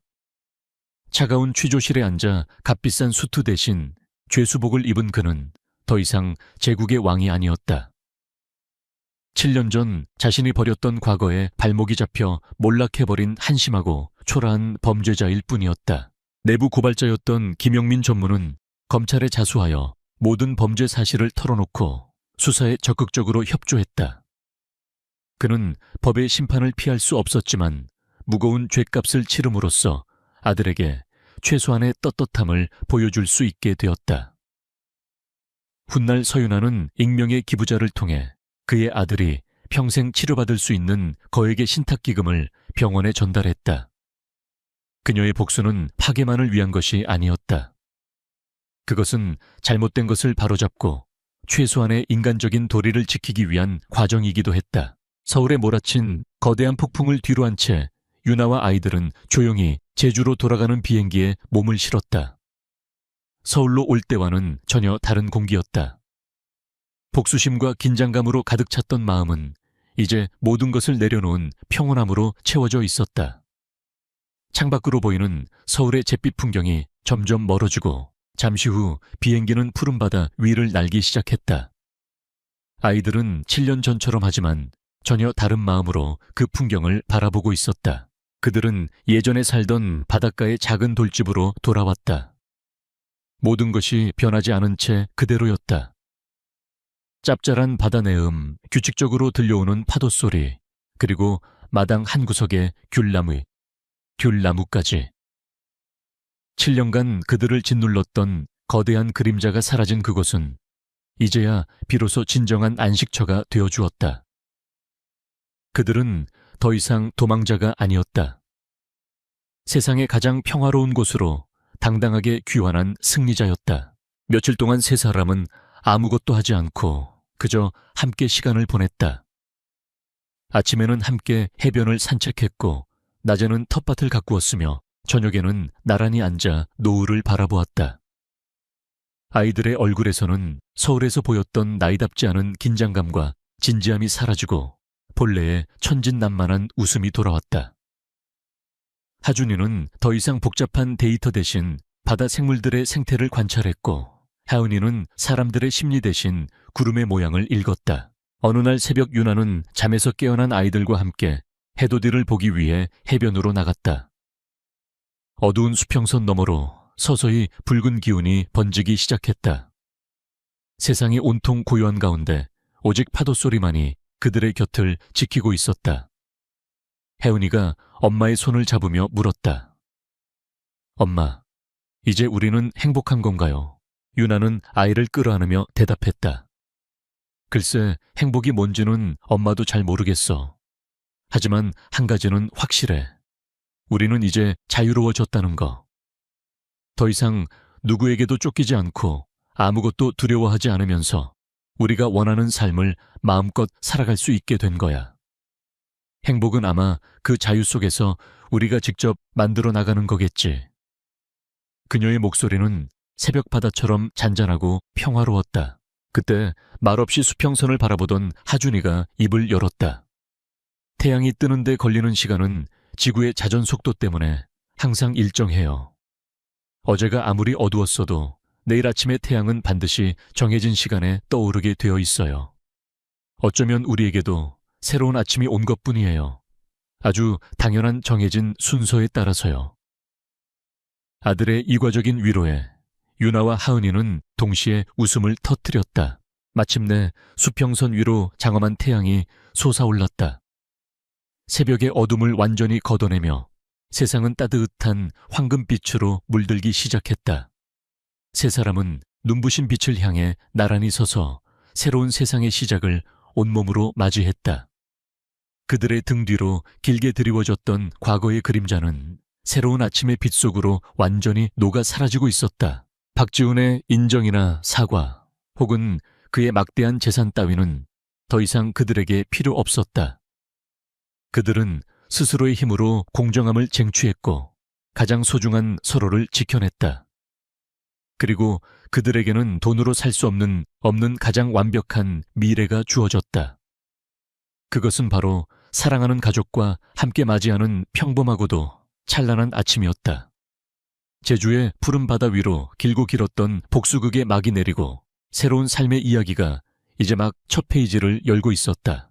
차가운 취조실에 앉아 값비싼 수트 대신 죄수복을 입은 그는 더 이상 제국의 왕이 아니었다. 7년 전 자신이 버렸던 과거에 발목이 잡혀 몰락해버린 한심하고 초라한 범죄자일 뿐이었다. 내부 고발자였던 김영민 전무는 검찰에 자수하여 모든 범죄 사실을 털어놓고 수사에 적극적으로 협조했다. 그는 법의 심판을 피할 수 없었지만 무거운 죗값을 치름으로써 아들에게 최소한의 떳떳함을 보여줄 수 있게 되었다. 훗날 서윤아는 익명의 기부자를 통해 그의 아들이 평생 치료받을 수 있는 거액의 신탁기금을 병원에 전달했다. 그녀의 복수는 파괴만을 위한 것이 아니었다. 그것은 잘못된 것을 바로잡고 최소한의 인간적인 도리를 지키기 위한 과정이기도 했다. 서울에 몰아친 거대한 폭풍을 뒤로한 채 유나와 아이들은 조용히 제주로 돌아가는 비행기에 몸을 실었다. 서울로 올 때와는 전혀 다른 공기였다. 복수심과 긴장감으로 가득 찼던 마음은 이제 모든 것을 내려놓은 평온함으로 채워져 있었다. 창밖으로 보이는 서울의 잿빛 풍경이 점점 멀어지고 잠시 후 비행기는 푸른 바다 위를 날기 시작했다. 아이들은 7년 전처럼 하지만 전혀 다른 마음으로 그 풍경을 바라보고 있었다. 그들은 예전에 살던 바닷가의 작은 돌집으로 돌아왔다. 모든 것이 변하지 않은 채 그대로였다. 짭짤한 바다 내음, 규칙적으로 들려오는 파도 소리, 그리고 마당 한 구석의 귤나무까지. 7년간 그들을 짓눌렀던 거대한 그림자가 사라진 그곳은 이제야 비로소 진정한 안식처가 되어주었다. 그들은 더 이상 도망자가 아니었다. 세상의 가장 평화로운 곳으로 당당하게 귀환한 승리자였다. 며칠 동안 세 사람은 아무것도 하지 않고 그저 함께 시간을 보냈다. 아침에는 함께 해변을 산책했고 낮에는 텃밭을 가꾸었으며 저녁에는 나란히 앉아 노을을 바라보았다. 아이들의 얼굴에서는 서울에서 보였던 나이답지 않은 긴장감과 진지함이 사라지고 본래의 천진난만한 웃음이 돌아왔다. 하준이는 더 이상 복잡한 데이터 대신 바다 생물들의 생태를 관찰했고 하은이는 사람들의 심리 대신 구름의 모양을 읽었다. 어느 날 새벽 유나는 잠에서 깨어난 아이들과 함께 해돋이를 보기 위해 해변으로 나갔다. 어두운 수평선 너머로 서서히 붉은 기운이 번지기 시작했다. 세상이 온통 고요한 가운데 오직 파도 소리만이 그들의 곁을 지키고 있었다. 혜은이가 엄마의 손을 잡으며 물었다. 엄마, 이제 우리는 행복한 건가요? 유나는 아이를 끌어안으며 대답했다. 글쎄, 행복이 뭔지는 엄마도 잘 모르겠어. 하지만 한 가지는 확실해. 우리는 이제 자유로워졌다는 거. 더 이상 누구에게도 쫓기지 않고 아무것도 두려워하지 않으면서 우리가 원하는 삶을 마음껏 살아갈 수 있게 된 거야. 행복은 아마 그 자유 속에서 우리가 직접 만들어 나가는 거겠지. 그녀의 목소리는 새벽 바다처럼 잔잔하고 평화로웠다. 그때 말없이 수평선을 바라보던 하준이가 입을 열었다. 태양이 뜨는데 걸리는 시간은 지구의 자전 속도 때문에 항상 일정해요. 어제가 아무리 어두웠어도 내일 아침에 태양은 반드시 정해진 시간에 떠오르게 되어 있어요. 어쩌면 우리에게도 새로운 아침이 온 것뿐이에요. 아주 당연한 정해진 순서에 따라서요. 아들의 이과적인 위로에 유나와 하은이는 동시에 웃음을 터뜨렸다. 마침내 수평선 위로 장엄한 태양이 솟아올랐다. 새벽의 어둠을 완전히 걷어내며 세상은 따뜻한 황금빛으로 물들기 시작했다. 세 사람은 눈부신 빛을 향해 나란히 서서 새로운 세상의 시작을 온몸으로 맞이했다. 그들의 등 뒤로 길게 드리워졌던 과거의 그림자는 새로운 아침의 빛 속으로 완전히 녹아 사라지고 있었다. 박지훈의 인정이나 사과 혹은 그의 막대한 재산 따위는 더 이상 그들에게 필요 없었다. 그들은 스스로의 힘으로 공정함을 쟁취했고 가장 소중한 서로를 지켜냈다. 그리고 그들에게는 돈으로 살 수 없는 가장 완벽한 미래가 주어졌다. 그것은 바로 사랑하는 가족과 함께 맞이하는 평범하고도 찬란한 아침이었다. 제주의 푸른 바다 위로 길고 길었던 복수극의 막이 내리고 새로운 삶의 이야기가 이제 막 첫 페이지를 열고 있었다.